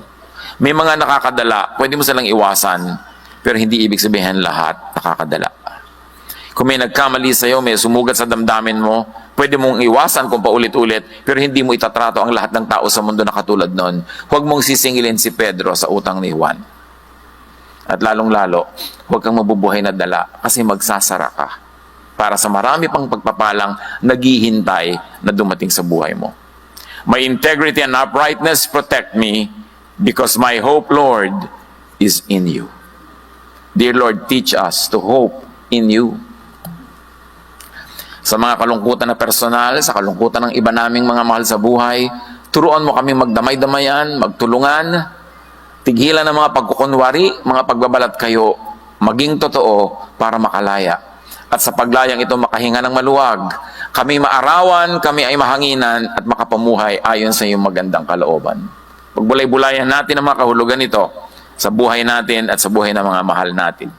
A: May mga nakakadala, pwede mo silang iwasan, pero hindi ibig sabihin lahat nakakadala. Kung may nagkamali sa'yo, may sumugat sa damdamin mo, pwede mong iwasan kung paulit-ulit, pero hindi mo itatrato ang lahat ng tao sa mundo na katulad nun. Huwag mong sisingilin si Pedro sa utang ni Juan. At lalong-lalo, huwag kang mabubuhay na dala kasi magsasara ka para sa marami pang pagpapalang naghihintay na dumating sa buhay mo. My integrity and uprightness protect me because my hope, Lord, is in you. Dear Lord, teach us to hope in you. Sa mga kalungkutan na personal, sa kalungkutan ng iba naming mga mahal sa buhay, turuan mo kami magdamay-damayan, magtulungan, tigilan ng mga pagkukunwari, mga pagbabalat kayo, maging totoo para makalaya. At sa paglayang ito makahinga ng maluwag, kami maarawan, kami ay mahanginan at makapamuhay ayon sa iyong magandang kalooban. Pagbulay-bulayan natin ang mga kahulugan ito sa buhay natin at sa buhay ng mga mahal natin.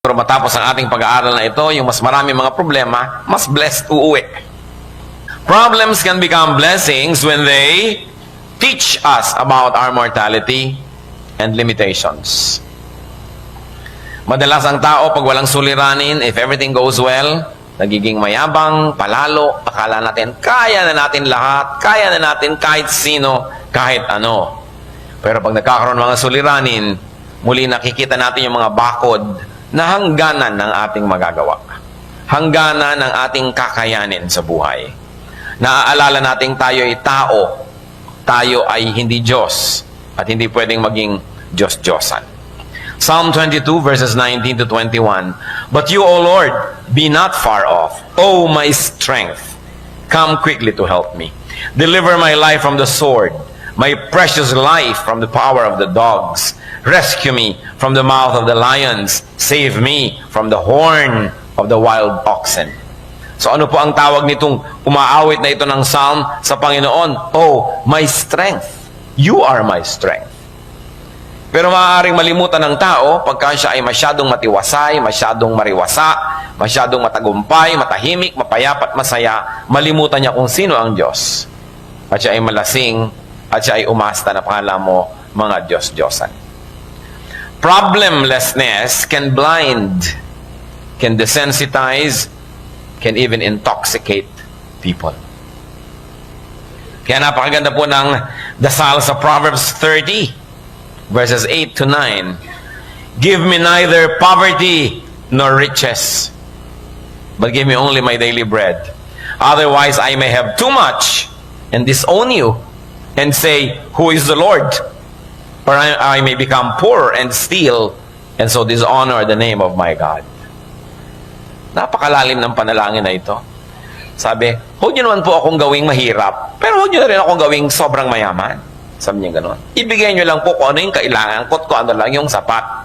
A: Pero matapos ang ating pag-aaral na ito, yung mas marami mga problema, mas blessed uuwi. Problems can become blessings when they teach us about our mortality and limitations. Madalas ang tao, pag walang suliranin, if everything goes well, nagiging mayabang, palalo, akala natin, kaya na natin lahat, kaya na natin kahit sino, kahit ano. Pero pag nagkakaroon ng mga suliranin, muli nakikita natin yung mga bakod na hangganan ng ating magagawa. Hangganan ng ating kakayanin sa buhay. Naaalala natin tayo ay tao. Tayo ay hindi Diyos. At hindi pwedeng maging Diyos-Diyosan. Psalm 22 verses 19 to 21. But you, O Lord, be not far off. O my strength, come quickly to help me. Deliver my life from the sword, my precious life from the power of the dogs. Rescue me from the mouth of the lions. Save me from the horn of the wild oxen. So ano po ang tawag nitong umaawit na ito ng psalm sa Panginoon? Oh, my strength. You are my strength. Pero maaaring malimutan ng tao pagka siya ay masyadong matiwasay, masyadong mariwasa, masyadong matagumpay, matahimik, mapayapat, masaya, malimutan niya kung sino ang Diyos. At siya ay malasing, at siya ay umasta na pakala mo mga Diyos-Diyosan. Problemlessness can blind, can desensitize, can even intoxicate people. Kaya napakaganda po ng dasal sa Proverbs 30, verses 8 to 9. Give me neither poverty nor riches, but give me only my daily bread. Otherwise I may have too much and disown you and say, who is the Lord? Or I may become poor and steal and so dishonor the name of my God. Napakalalim ng panalangin na ito. Sabi, huwag niyo naman po akong gawing mahirap, pero huwag niyo na rin akong gawing sobrang mayaman. Sabi niya gano'n. Ibigay niyo lang po kung ano yung kailangan ko at kung ano lang yung sapat.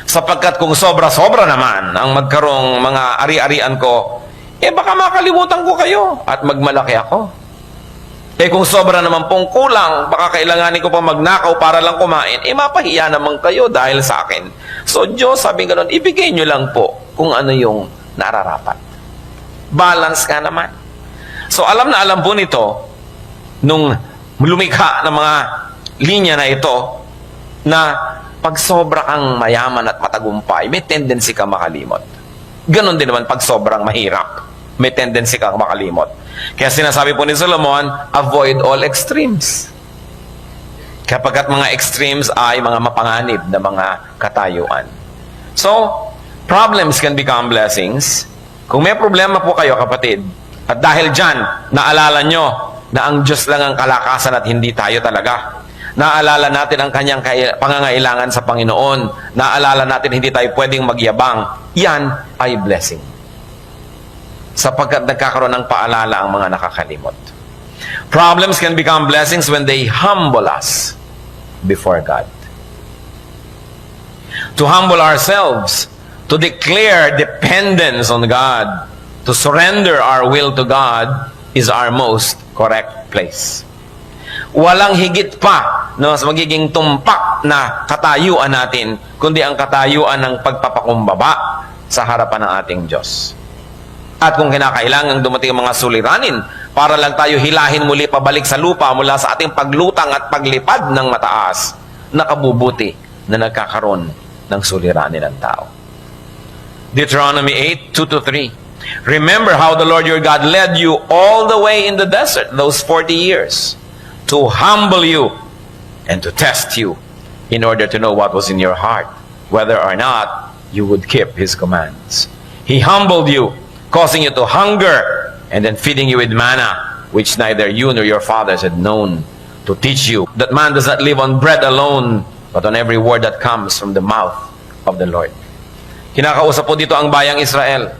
A: Sapagkat kung sobra-sobra naman ang magkarong mga ari-arian ko, baka makalimutan ko kayo at magmalaki ako. Kung sobra naman pong kulang, baka kailanganin ko pa magnakaw para lang kumain, mapahiya naman kayo dahil sa akin. So Diyos, sabi gano'n, ibigay nyo lang po kung ano yung nararapat. Balance ka naman. So alam na alam po nito, nung lumikha ng mga linya na ito, na pag sobra kang mayaman at matagumpay, may tendency kang makalimot. Ganon din naman pag sobrang mahirap, may tendency kang makalimot. Kaya sinasabi po ni Solomon, avoid all extremes. Kapagkat mga extremes ay mga mapanganib na mga katayuan. So, problems can become blessings. Kung may problema po kayo, kapatid, at dahil dyan, naalala nyo na ang Diyos lang ang kalakasan at hindi tayo talaga. Naalala natin ang kanyang pangangailangan sa Panginoon. Naalala natin hindi tayo pwedeng magyabang. Yan ay blessing. Sapagkat nagkakaroon ng paalala ang mga nakakalimot. Problems can become blessings when they humble us before God. To humble ourselves, to declare dependence on God, to surrender our will to God is our most correct place. Walang higit pa na mas magiging tumpak na katayuan natin, kundi ang katayuan ng pagpapakumbaba sa harapan ng ating Diyos. At kung kinakailangan dumating ang mga suliranin para lang tayo hilahin muli pabalik sa lupa mula sa ating paglutang at paglipad ng mataas, nakabubuti na nagkakaroon ng suliranin ng tao. Deuteronomy 8:2-3. Remember how the Lord your God led you all the way in the desert those 40 years to humble you and to test you in order to know what was in your heart, whether or not you would keep His commands. He humbled you, causing you to hunger, and then feeding you with manna, which neither you nor your fathers had known, to teach you that man does not live on bread alone, but on every word that comes from the mouth of the Lord. Kinakausap po dito ang bayang Israel.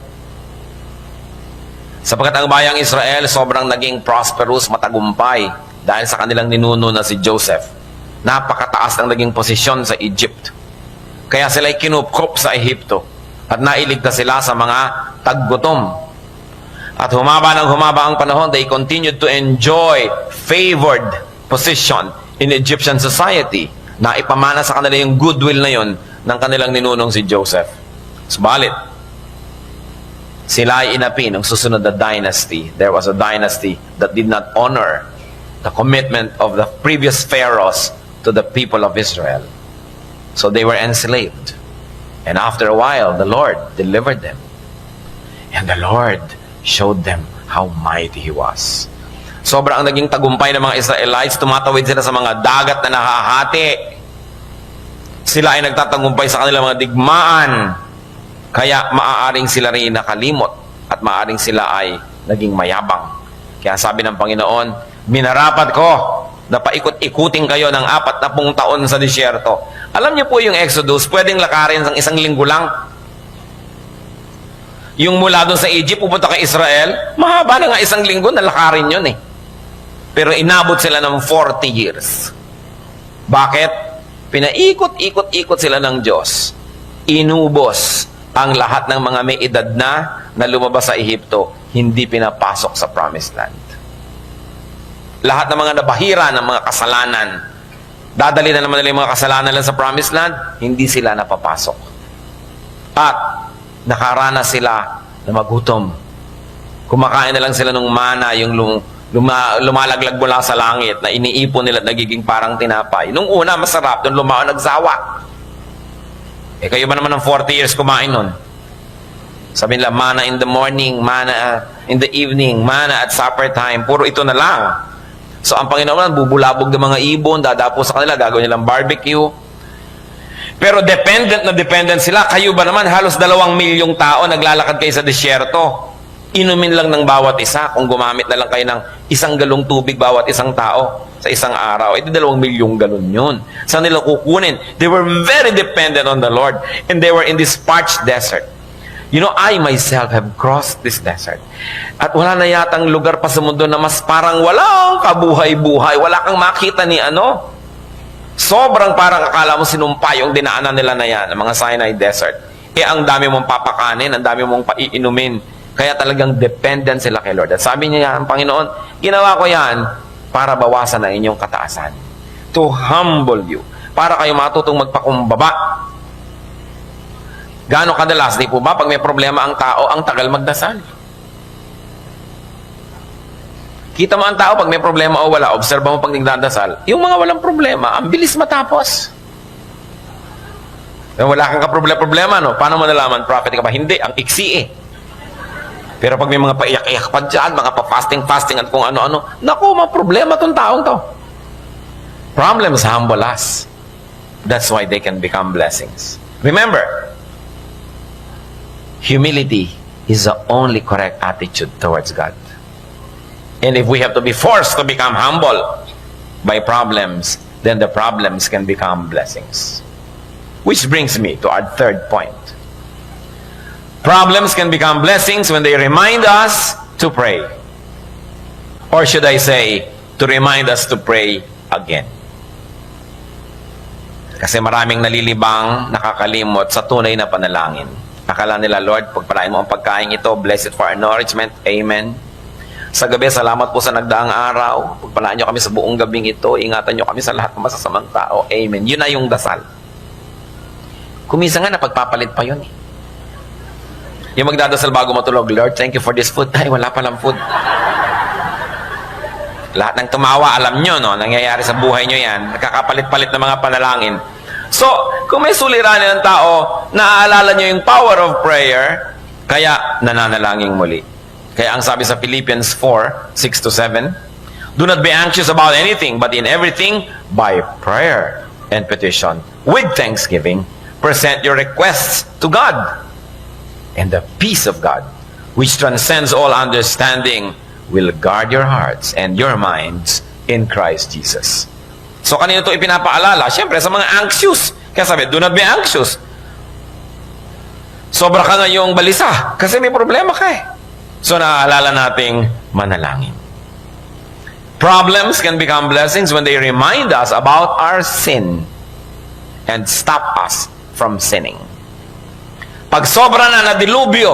A: Sapagkat ang bayang Israel sobrang naging prosperous, matagumpay, dahil sa kanilang ninuno na si Joseph. Napakataas ng naging posisyon sa Egypt. Kaya sila'y kinupkop sa Ehipto at nailigtas sila sa mga taggutom. At humaba ang panahon, they continued to enjoy favored position in Egyptian society na ipamana sa kanila yung goodwill na yon ng kanilang ninunong si Joseph. Subalit, sila ay inapi ng susunod na dynasty. There was a dynasty that did not honor the commitment of the previous pharaohs to the people of Israel. So they were enslaved. And after a while, the Lord delivered them. And the Lord showed them how mighty He was. Sobrang naging tagumpay ng mga Israelites, tumatawid sila sa mga dagat na nakahati. Sila ay nagtatagumpay sa kanilang mga digmaan. Kaya maaaring sila rin nakalimot at maaaring sila ay naging mayabang. Kaya sabi ng Panginoon, minarapat ko na paikot-ikutin kayo ng 40 taon sa disyerto. Alam niyo po yung Exodus, pwedeng lakarin ng 1 linggo lang. Yung mula doon sa Egypt, pupunta kay Israel, mahaba na nga 1 linggo, nalakarin yun eh. Pero inabot sila ng 40 years. Bakit? Pinaikot-ikot-ikot sila ng Diyos. Inubos ang lahat ng mga may edad na lumabas sa Ehipto, hindi pinapasok sa Promised Land. Lahat ng mga nabahira ng mga kasalanan, dadali na naman nila yung mga kasalanan lang sa Promised Land, hindi sila napapasok. At nakaranas sila na magutom. Kumakain na lang sila ng mana, yung lumalaglag mula sa langit, na iniipon nila at nagiging parang tinapay. Nung una, masarap. Doon lumao, nagsawa. Kayo ba naman ng 40 years kumain nun? Sabi nila, mana in the morning, mana in the evening, mana at supper time. Puro ito na lang. So, ang Panginoon, bubulabog ng mga ibon, dadapo sa kanila, gagawin nilang barbecue. Pero dependent sila. Kayo ba naman, halos 2 milyong tao naglalakad kayo sa disyerto. Inumin lang ng bawat isa. Kung gumamit na lang kayo ng 1 galong tubig bawat isang tao sa isang araw, ito 2 milyong galon yun. Saan nila kukunin? They were very dependent on the Lord. And they were in this parched desert. You know, I myself have crossed this desert. At wala na yatang lugar pa sa mundo na mas parang walang kabuhay-buhay. Wala kang makita ni ano. Sobrang parang akala mo sinumpa yung dinaanan nila na yan, ang mga Sinai Desert. Ang dami mong papakanin, ang dami mong paiinumin. Kaya talagang dependent sila kay Lord. At sabi niya, ang Panginoon, ginawa ko yan para bawasan ang inyong kataasan. To humble you. Para kayo matutong magpakumbaba. Gaano kadalas, di po ba, pag may problema ang tao, ang tagal magdasal. Kita mo ang tao, pag may problema o wala, obserba mo pag nagdadasal, yung mga walang problema, ang bilis matapos. Wala kang kaproblema, no? Paano mo nalaman, prophet ka ba? Hindi, ang iksi eh. Pero pag may mga paiyak-iyak pa dyan, mga pa-fasting at kung ano-ano, naku, mga problema tong taong to. Problems humble us. That's why they can become blessings. Remember, humility is the only correct attitude towards God. And if we have to be forced to become humble by problems, then the problems can become blessings. Which brings me to our third point. Problems can become blessings when they remind us to pray. Or should I say, to remind us to pray again. Kasi maraming nalilibang, nakakalimot sa tunay na panalangin. Akala nila, Lord, pagpalain mo ang pagkain ito, bless it for our nourishment. Amen. Sa gabi, salamat po sa nagdaang araw. Pagpalaan nyo kami sa buong gabing ito. Ingatan nyo kami sa lahat ng masasamang tao. Amen. Yun na yung dasal. Kumisa nga, napagpapalit pa yun eh. Yung magdadasal bago matulog, Lord, thank you for this food. Ay, wala palang food. Lahat ng tumawa, alam nyo, no? Nangyayari sa buhay nyo yan. Nakakapalit-palit ng mga panalangin. So, kung may suliranin ng tao, naaalala nyo yung power of prayer, kaya nananalangin muli. Kaya ang sabi sa Philippians 4, 6-7, do not be anxious about anything, but in everything, by prayer and petition, with thanksgiving, present your requests to God. And the peace of God, which transcends all understanding, will guard your hearts and your minds in Christ Jesus. So, kanino ito ipinapaalala? Siyempre, sa mga anxious. Kaya sabi, do not be anxious. Sobra ka ngayong balisa kasi may problema ka eh. So, naaalala nating manalangin. Problems can become blessings when they remind us about our sin and stop us from sinning. Pag sobra na dilubyo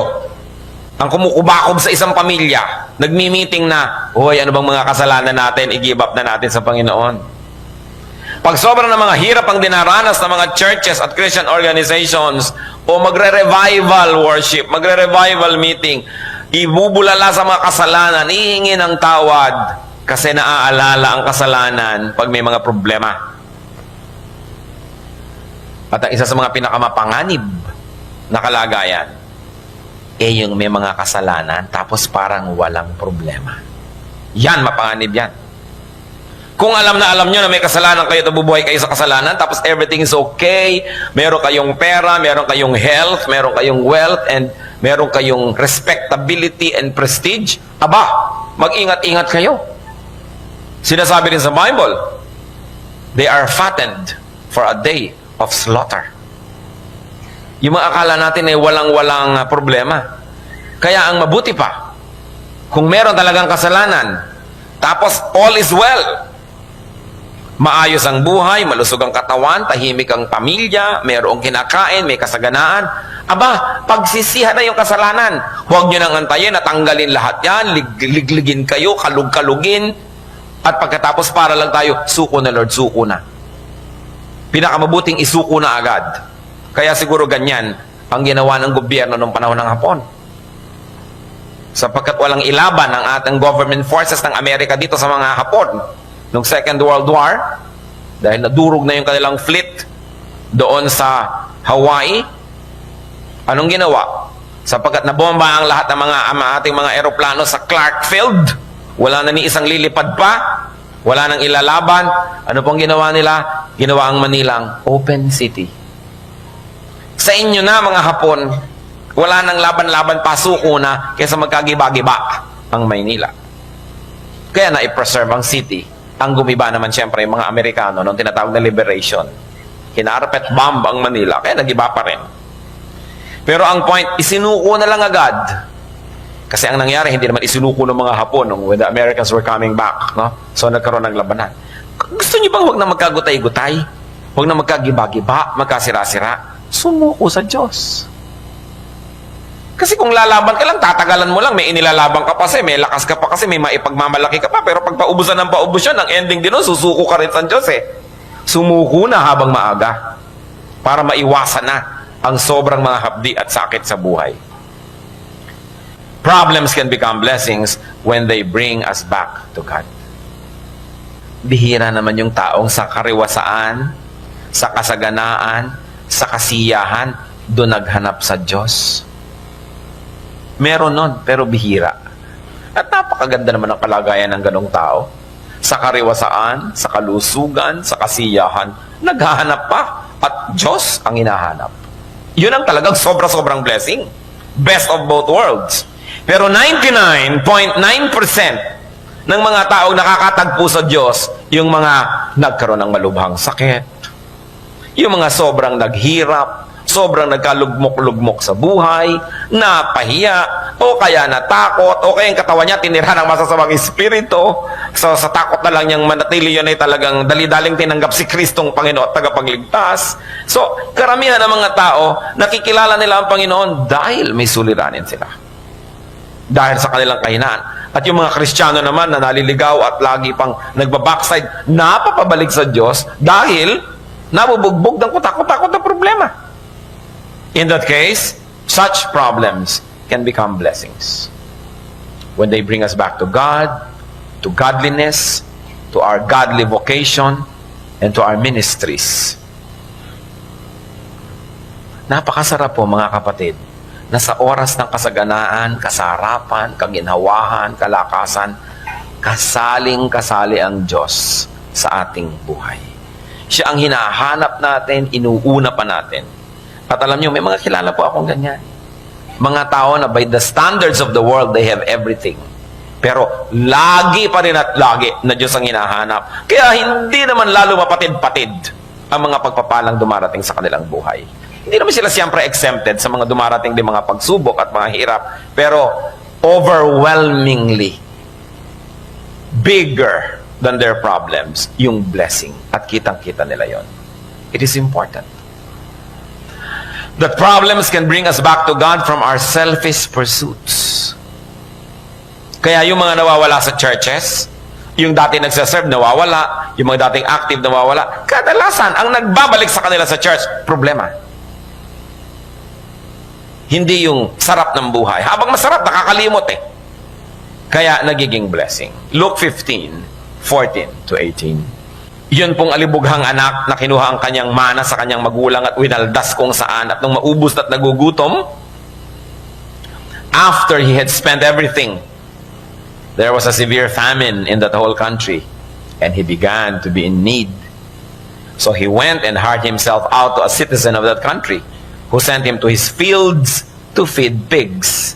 A: ang kumukubakob sa isang pamilya, nagmi-meeting na, hoy, ano bang mga kasalanan natin, i-give up na natin sa Panginoon. Pag sobra na mga hirap ang dinaranas ng mga churches at Christian organizations, o magre-revival worship, magre-revival meeting, ibubulala sa mga kasalanan, ihingi ng tawad kasi naaalala ang kasalanan pag may mga problema. At ang isa sa mga pinakamapanganib na kalagayan, yung may mga kasalanan tapos parang walang problema. Yan, mapanganib yan. Kung alam na alam nyo na may kasalanan kayo at bubuhay kayo sa kasalanan, tapos everything is okay, meron kayong pera, meron kayong health, meron kayong wealth, and meron kayong respectability and prestige, aba, mag-ingat-ingat kayo. Sinasabi rin sa Bible, they are fattened for a day of slaughter. Yung mga akala natin ay walang-walang problema. Kaya ang mabuti pa, kung meron talagang kasalanan, tapos all is well, maayos ang buhay, malusog ang katawan, tahimik ang pamilya, mayroong kinakain, may kasaganaan, aba, pagsisihan na yung kasalanan. Huwag nyo nang antayin, natanggalin lahat yan, ligligin kayo, kalug-kalugin, at pagkatapos para lang tayo, suko na Lord, suko na. Pinakamabuting isuko na agad. Kaya siguro ganyan ang ginawa ng gobyerno noong panahon ng Hapon. Sapagkat walang ilaban ang ating government forces ng Amerika dito sa mga Hapon noong Second World War, dahil nadurog na yung kanilang fleet doon sa Hawaii. Anong ginawa? Sapagkat nabomba ang lahat ng ating mga eroplano sa Clark Field, wala na ni isang lilipad pa, wala nang ilalaban. Ano pong ginawa nila? Ginawa ang Manilang open city. Sa inyo na mga Hapon, wala nang laban-laban, pasuko na, kaysa magkagiba-giba ang Maynila. Kaya na-preserve ang city. Ang gumiba naman siyempre yung mga Amerikano noong tinatawag na liberation. Kinarpet bomb ang Manila, kaya nagiba pa rin. Pero ang point, isinuko na lang agad. Kasi ang nangyari, hindi naman isinuko ng mga Hapon when the Americans were coming back. No? So nagkaroon ng labanan. Gusto niyo bang huwag na magkagutay-gutay? Huwag na magkagiba-giba, magkasira-sira? Sumuko sa Diyos. Kasi kung lalaban ka lang, tatagalan mo lang, may inilalaban ka pa kasi, may lakas ka pa kasi, may maipagmamalaki ka pa, pero pag paubusan ng paubos yan, ang ending din nun, susuko ka rin sa Diyos eh. Sumuko na habang maaga para maiwasan na ang sobrang mga hapdi at sakit sa buhay. Problems can become blessings when they bring us back to God. Bihira naman yung taong sa kariwasaan, sa kasaganaan, sa kasiyahan, doon naghanap sa Diyos. Meron nun, pero bihira. At napakaganda naman ang kalagayan ng ganong tao. Sa kariwasaan, sa kalusugan, sa kasiyahan, naghahanap pa. At Diyos ang hinahanap. Yun ang talagang sobra-sobrang blessing. Best of both worlds. Pero 99.9% ng mga taong nakakatagpo sa Diyos, yung mga nagkaroon ng malubhang sakit, yung mga sobrang naghirap, sobrang nagkalugmok-lugmok sa buhay, napahiya, o kaya natakot, o kaya yung katawan niya tinira ng masasamang espiritu, so sa takot na lang niyang manatili, yun ay talagang dali-daling tinanggap si Kristong Panginoon at tagapagligtas. So, karamihan ng mga tao, nakikilala nila ang Panginoon dahil may suliranin sila. Dahil sa kanilang kahinaan. At yung mga Kristiyano naman na naliligaw at lagi pang nagbabackside, napapabalik sa Diyos dahil nabubugbog ng kutakot-takot na problema. In that case, such problems can become blessings. When they bring us back to God, to godliness, to our godly vocation, and to our ministries. Napakasarap po mga kapatid, na sa oras ng kasaganaan, kasarapan, kaginhawahan, kalakasan, kasaling-kasali ang Diyos sa ating buhay. Siya ang hinahanap natin, inuuna pa natin. At alam niyo, may mga kilala po akong ganyan. Mga tao na by the standards of the world, they have everything. Pero lagi pa rin at lagi na Diyos ang hinahanap. Kaya hindi naman lalo mapatid-patid ang mga pagpapalang dumarating sa kanilang buhay. Hindi naman sila siyempre exempted sa mga dumarating din mga pagsubok at mga hirap. Pero overwhelmingly bigger than their problems yung blessing. At kitang-kita nila yon. It is important. That problems can bring us back to God from our selfish pursuits. Kaya yung mga nawawala sa churches, yung dati nagsaserve, nawawala, yung mga dating active, nawawala, kadalasan, ang nagbabalik sa kanila sa church, problema.
B: Hindi yung sarap ng buhay. Habang masarap, nakakalimot eh. Kaya nagiging blessing. Luke 15:14 to 18. Yun pong alibughang anak na kinuha ang kanyang mana sa kanyang magulang at winaldas kung saan, at nung maubos at nagugutom, after he had spent everything, there was a severe famine in that whole country, and he began to be in need. So he went and hired himself out to a citizen of that country, who sent him to his fields to feed pigs.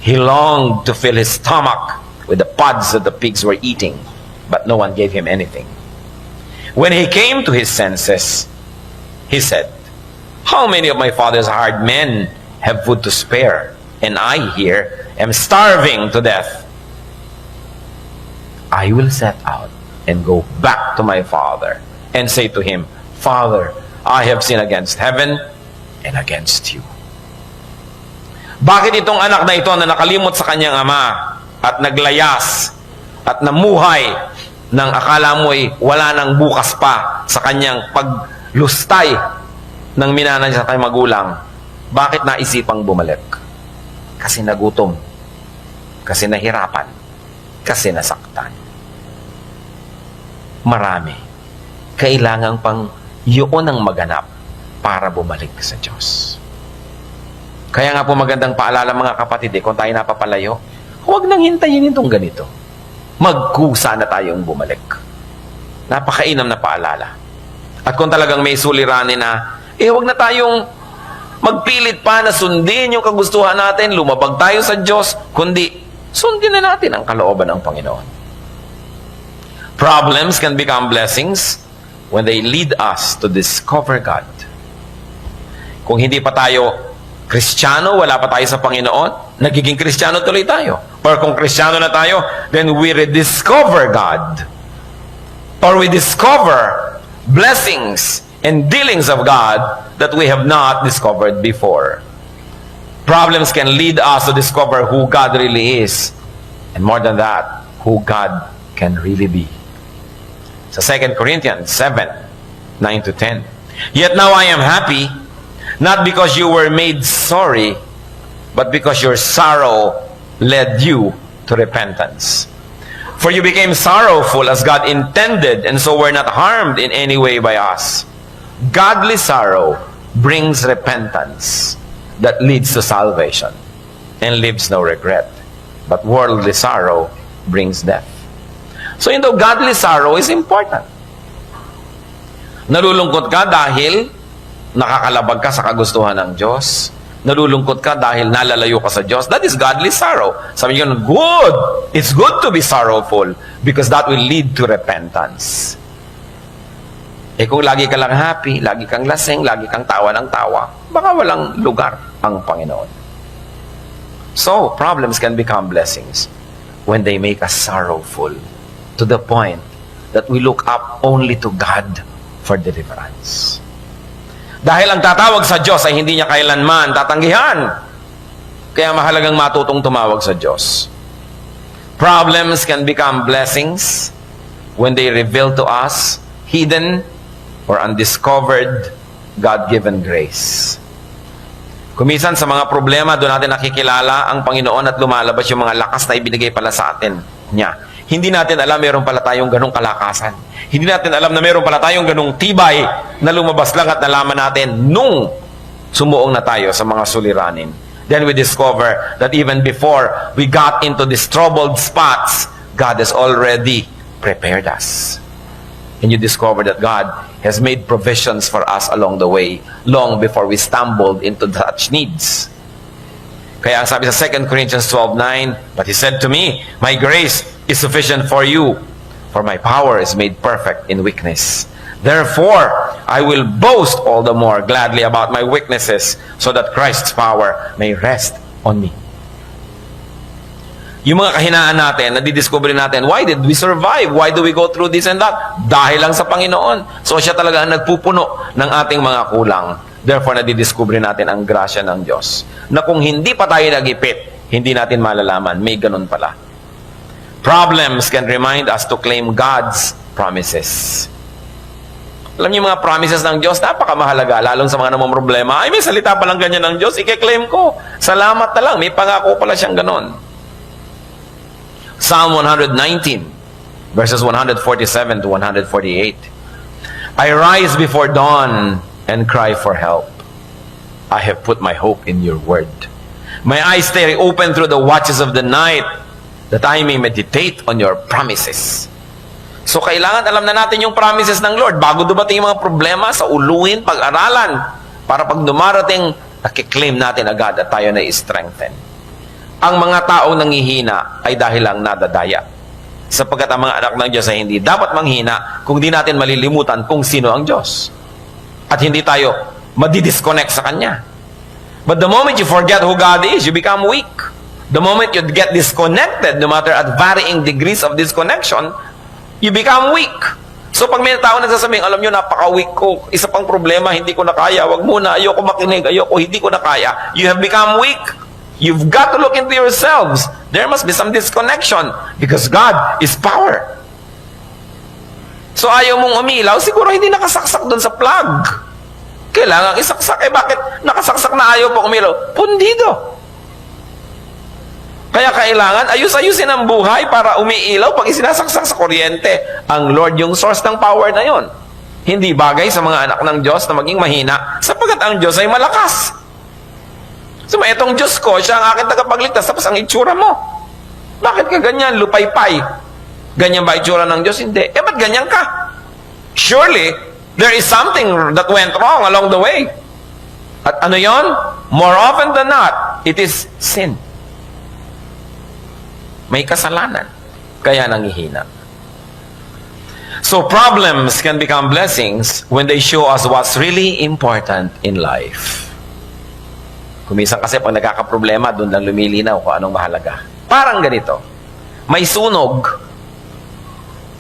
B: He longed to fill his stomach with the pods that the pigs were eating, but no one gave him anything. When he came to his senses, he said, "How many of my father's hired men have food to spare, and I here am starving to death? I will set out and go back to my father and say to him, Father, I have sinned against heaven and against you." Bakit itong anak na ito na nakalimot sa kanyang ama at naglayas at namuhay nang akala mo'y wala nang bukas pa sa kanyang paglustay ng minana niya sa kanyang magulang, bakit naisipang bumalik? Kasi nagutom, kasi nahirapan, kasi nasaktan. Marami. Kailangan pang yun ang maganap para bumalik sa Diyos. Kaya nga po magandang paalala mga kapatid, kung tayo napapalayo, huwag nang hintayin itong ganito. Magkusa na tayong bumalik. Napakainam na paalala. At kung talagang may suliranin na, huwag na tayong magpilit pa na sundin yung kagustuhan natin, lumabag tayo sa Diyos, kundi sundin na natin ang kalooban ng Panginoon. Problems can become blessings when they lead us to discover God. Kung hindi pa tayo Kristiyano, wala pa tayo sa Panginoon, nagiging Kristiyano tuloy tayo. Or kung Kristiyano na tayo, then we rediscover God. Or we discover blessings and dealings of God that we have not discovered before. Problems can lead us to discover who God really is. And more than that, who God can really be. Sa 2 Corinthians 7:9 to 10. Yet now I am happy, not because you were made sorry, but because your sorrow led you to repentance. For you became sorrowful as God intended, and so were not harmed in any way by us. Godly sorrow brings repentance that leads to salvation and leaves no regret. But worldly sorrow brings death. So godly sorrow is important. Nalulungkot ka dahil nakakalabag ka sa kagustuhan ng Diyos. Nalulungkot ka dahil nalalayo ka sa Diyos. That is godly sorrow. Sabi niyo, good. It's good to be sorrowful because that will lead to repentance. Kung lagi ka lang happy, lagi kang lasing, lagi kang tawa ng tawa, baka walang lugar ang Panginoon. So, problems can become blessings when they make us sorrowful to the point that we look up only to God for deliverance. Dahil ang tatawag sa Diyos ay hindi niya kailanman tatanggihan. Kaya mahalagang matutong tumawag sa Diyos. Problems can become blessings when they reveal to us hidden or undiscovered God-given grace. Kumisan sa mga problema, doon natin nakikilala ang Panginoon at lumalabas yung mga lakas na ibinigay pala sa atin niya. Hindi natin alam meron pala tayong ganong kalakasan. Hindi natin alam na meron pala tayong ganong tibay na lumabas lang at nalaman natin nung sumuong na tayo sa mga suliranin. Then we discover that even before we got into these troubled spots, God has already prepared us. And you discover that God has made provisions for us along the way, long before we stumbled into such needs. Kaya ang sabi sa 2 Corinthians 12:9, "But He said to me, My grace is sufficient for you, for my power is made perfect in weakness. Therefore, I will boast all the more gladly about my weaknesses, so that Christ's power may rest on me." Yung mga kahinaan natin, nadidiscover natin, why did we survive? Why do we go through this and that? Dahil lang sa Panginoon. So siya talaga ang nagpupuno ng ating mga kulang. Therefore, nadidiscover natin ang grasya ng Diyos. Na kung hindi pa tayo nagipit, hindi natin malalaman, may ganun pala. Problems can remind us to claim God's promises. Alam niyo yung mga promises ng Diyos, napakamahalaga, lalong sa mga namang problema. Ay, may salita pa lang ganyan ng Diyos, i-claim ko. Salamat na lang, may pangako pala siyang ganon. Psalm 119, verses 147 to 148. I rise before dawn and cry for help. I have put my hope in your word. My eyes stay open through the watches of the night, that I may meditate on your promises. So kailangan alam na natin yung promises ng Lord bago dumating yung mga problema sa uluhin, pag-aralan, para pag dumarating, nakiklaim natin agad at tayo na i-strengthen. Ang mga taong nangihina ay dahil lang nadadaya. Sapagkat ang mga anak ng Diyos ay hindi dapat manghina kung di natin malilimutan kung sino ang Diyos. At hindi tayo madidisconnect sa Kanya. But the moment you forget who God is, you become weak. The moment you get disconnected, no matter at varying degrees of disconnection, you become weak. So pag may tao nagsasabing, alam nyo, napaka-weak ko, isa pang problema, hindi ko na kaya, wag muna, ayoko makinig, ayoko, hindi ko na kaya. You have become weak. You've got to look into yourselves. There must be some disconnection because God is power. So ayaw mong umilaw, siguro hindi nakasaksak doon sa plug. Kailangan isaksak. Eh bakit nakasaksak na ayaw pa umilaw? Pundido. Kaya kailangan ayus-ayusin ang buhay para umiilaw pag isinasaksak sa kuryente. Ang Lord yung source ng power na yon. Hindi bagay sa mga anak ng Diyos na maging mahina sapagkat ang Diyos ay malakas. So, itong Diyos ko, siya ang aking tagapagligtas, tapos ang itsura mo. Bakit ka ganyan? Lupay-pay. Ganyan ba itsura ng Diyos? Hindi. Ba't ganyan ka? Surely, there is something that went wrong along the way. At ano yon? More often than not, it is sin. May kasalanan. Kaya nangihina. So, problems can become blessings when they show us what's really important in life. Kuminsan kasi pag nagkakaproblema, doon lang lumilinaw kung anong mahalaga. Parang ganito. May sunog.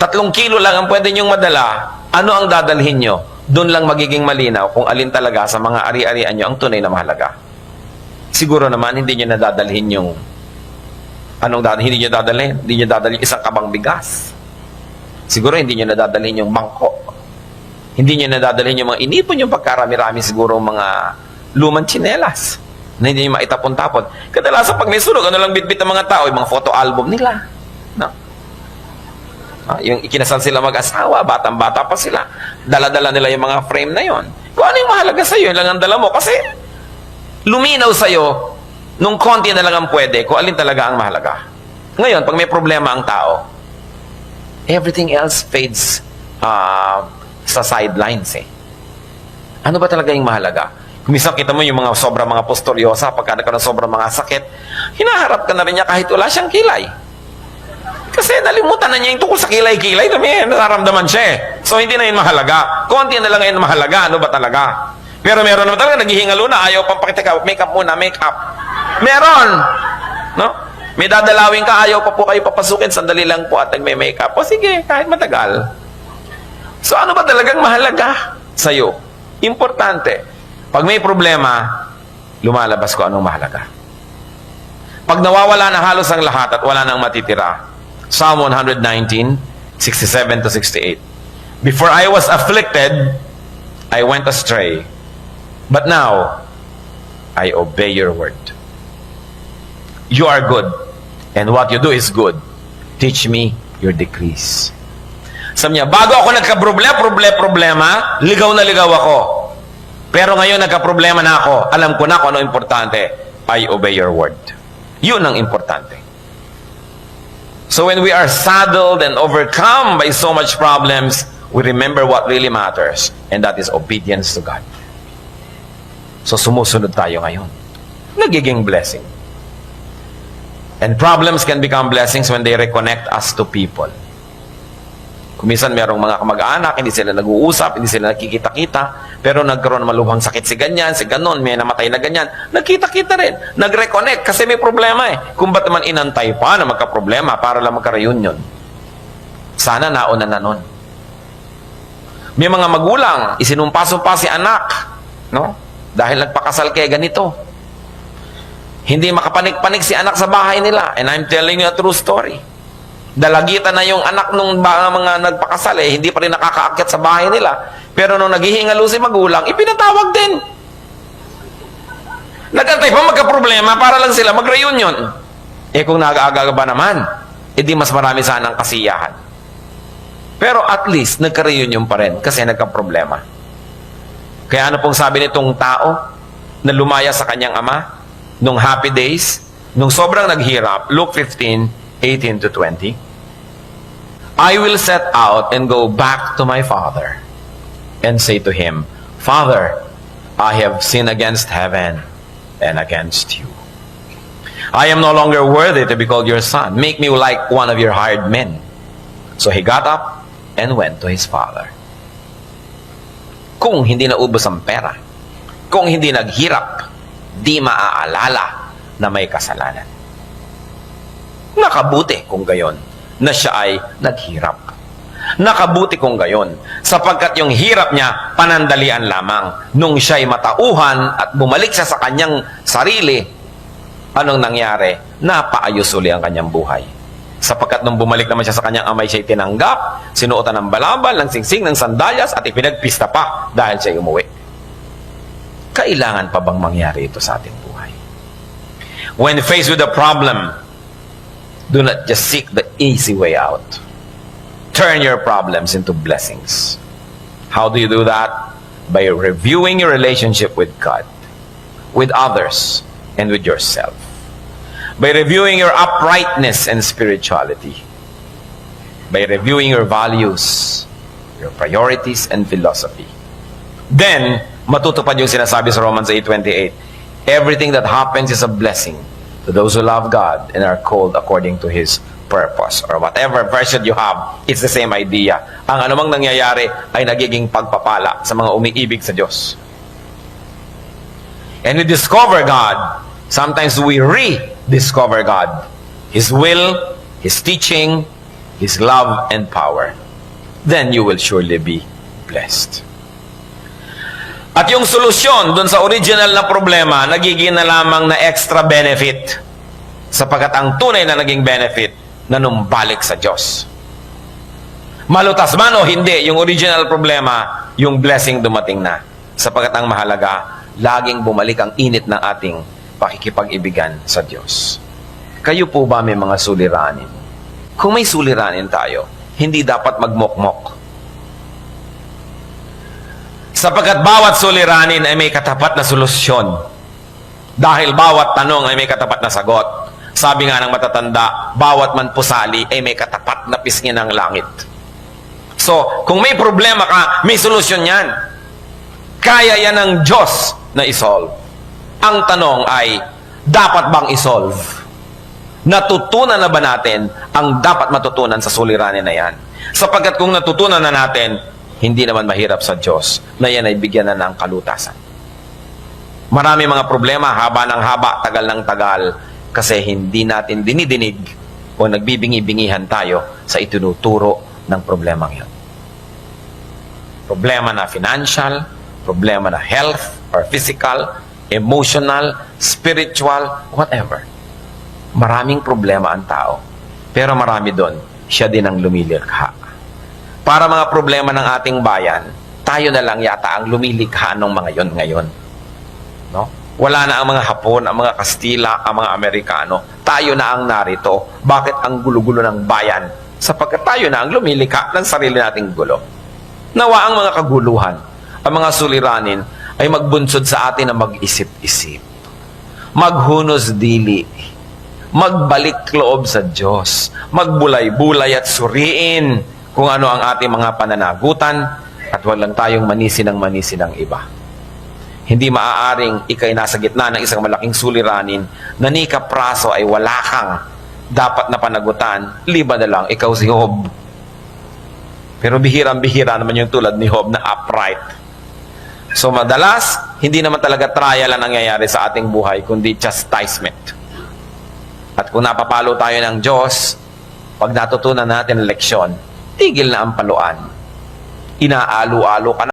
B: 3 kilo lang ang pwede nyong madala. Ano ang dadalhin nyo? Doon lang magiging malinaw kung alin talaga sa mga ari-arian nyo ang tunay na mahalaga. Siguro naman, hindi nyo nadadalhin yung hindi nyo dadalhin? Hindi nyo dadalhin isang kabang bigas. Siguro hindi nyo nadadalhin yung bangko. Hindi nyo nadadalhin yung mga inipon yung pagkarami-rami siguro mga lumang tsinelas na hindi nyo maitapon-tapon. Kadalasan pag may sunog, ano lang bitbit ng mga tao? Yung mga photo album nila. No? Yung ikinasal sila mag-asawa, batang-bata pa sila. Dala-dala nila yung mga frame na yon. Kung ano yung mahalaga sa'yo, yun lang ang dala mo. Kasi luminaw sa'yo, nung konti na lang ang pwede, kung alin talaga ang mahalaga. Ngayon, pag may problema ang tao, everything else fades sa sidelines eh. Ano ba talaga yung mahalaga? Kung minsan kita mo yung mga sobrang mga posturyosa, pagka nagkaroon ng sobrang mga sakit, hinaharap ka na rin niya kahit wala siyang kilay. Kasi nalimutan na niya yung tungkol sa kilay-kilay, may nararamdaman siya eh. So hindi na yun mahalaga. Konti na lang yun mahalaga, ano ba talaga? Pero meron naman talaga, naghihingalo na, ayaw pang pakita, make-up muna, make-up. Meron! No? May dadalawin ka, ayaw pa po kayo papasukin, sandali lang po at nagme-makeup. O sige, kahit matagal. So ano ba talagang mahalaga sa'yo? Importante. Pag may problema, lumalabas ko anong mahalaga. Pag nawawala na halos ang lahat at wala nang matitira, Psalm 119, 67 to 68. Before I was afflicted, I went astray. But now, I obey your word. You are good, and what you do is good. Teach me your decrees. Sabi niya, bago ako nagka-problema, ligaw na ligaw ako. Pero ngayon nagka-problema na ako, alam ko na kung ano importante. I obey your word. Yun ang importante. So when we are saddled and overcome by so much problems, we remember what really matters, and that is obedience to God. So sumusunod tayo ngayon. Nagiging blessing. And problems can become blessings when they reconnect us to people. Kung minsan merong mga kamag-anak, hindi sila nag-uusap, hindi sila nakikita-kita, pero nagkaroon ng malubhang sakit si ganyan, si ganon, may namatay na ganyan, nagkita-kita rin, nag-reconnect kasi may problema eh. Kung ba't naman inantay pa na magka-problema para lang magka-reunion? Sana nauna na nun. May mga magulang, isinumpa-sumpa si anak, no? Dahil nagpakasal kay ganito. Hindi makapanik-panik si anak sa bahay nila. And I'm telling you a true story. Dalagitan na yung anak nung mga nagpakasal hindi pa rin nakakaakyat sa bahay nila. Pero nung naghihingalo si magulang, ipinatawag din. Nagantay pa magka-problema para lang sila mag-reunion. Kung nag-aaga ba naman, di mas marami sanang kasiyahan. Pero at least, nagka-reunion pa rin kasi nagka-problema. Kaya ano pong sabi nitong tao na lumaya sa kanyang ama nung happy days, nung sobrang naghirap, Luke 15:18-20, I will set out and go back to my father and say to him, Father, I have sinned against heaven and against you. I am no longer worthy to be called your son. Make me like one of your hired men. So he got up and went to his father. Kung hindi naubos ang pera, kung hindi naghirap, di maaalala na may kasalanan. Nakabuti kung gayon na siya ay naghirap. Nakabuti kung gayon sapagkat yung hirap niya panandalian lamang. Nung siya ay matauhan at bumalik siya sa kanyang sarili, anong nangyari? Napaayos uli ang kanyang buhay. Sapagkat nung bumalik naman siya sa kanyang amay, siya tinanggap, sinuotan ng balabal, ng singsing, ng sandalyas, at ipinagpista pa dahil siya umuwi. Kailangan pa bang mangyari ito sa ating buhay? When faced with a problem, do not just seek the easy way out. Turn your problems into blessings. How do you do that? By reviewing your relationship with God, with others, and with yourself. By reviewing your uprightness and spirituality. By reviewing your values, your priorities, and philosophy. Then, matutupad yung sinasabi sa Romans 8:28. Everything that happens is a blessing to those who love God and are called according to His purpose. Or whatever version you have, it's the same idea. Ang anumang nangyayari ay nagiging pagpapala sa mga umiibig sa Diyos. And we discover God. Sometimes we rediscover God. His will, His teaching, His love and power. Then you will surely be blessed. At yung solusyon dun sa original na problema, nagiging na lamang na extra benefit. Sapagkat ang tunay na naging benefit, nanumbalik sa Diyos. Malutas man o hindi, yung original problema, yung blessing dumating na. Sapagkat ang mahalaga, laging bumalik ang init ng ating pakikipag-ibigan sa Diyos. Kayo po ba may mga suliranin? Kung may suliranin tayo, hindi dapat magmokmok. Sapagkat bawat suliranin ay may katapat na solusyon. Dahil bawat tanong ay may katapat na sagot. Sabi nga ng matatanda, bawat man pusali ay may katapat na pisngi ng langit. So, kung may problema ka, may solusyon yan. Kaya yan ng Diyos na isolve. Ang tanong ay, dapat bang isolve? Natutunan na ba natin ang dapat matutunan sa suliranin na yan? Sapagkat kung natutunan na natin, hindi naman mahirap sa Diyos na yan ay bigyan na ng kalutasan. Marami mga problema, haba ng haba, tagal ng tagal, kasi hindi natin dinidinig o nagbibingi-bingihan tayo sa itinuturo ng problemang yun. Problema na financial, problema na health or physical, emotional, spiritual, whatever. Maraming problema ang tao. Pero marami doon, siya din ang lumilikha. Para mga problema ng ating bayan, tayo na lang yata ang lumilikha ng mga yon ngayon. No? Wala na ang mga Hapon, ang mga Kastila, ang mga Amerikano. Tayo na ang narito. Bakit ang gulo-gulo ng bayan? Sapagkat tayo na ang lumilikha ng sarili nating gulo. Nawa ang mga kaguluhan, ang mga suliranin, ay magbunsod sa atin na mag-isip-isip. Maghunos dili. Magbalik loob sa Diyos. Magbulay-bulay at suriin kung ano ang ating mga pananagutan at walang tayong manisi ng iba. Hindi maaaring ikay nasa gitna ng isang malaking suliranin na ni kapraso ay wala kang dapat na panagutan, liba na lang ikaw si Job. Pero bihirang-bihira naman yung tulad ni Job na upright. So madalas, hindi naman talaga trial ang nangyayari sa ating buhay, kundi chastisement. At kung napapalo tayo ng Diyos, pag natutunan natin ang leksyon, tigil na ang paluan. Inaalo-alo ka na.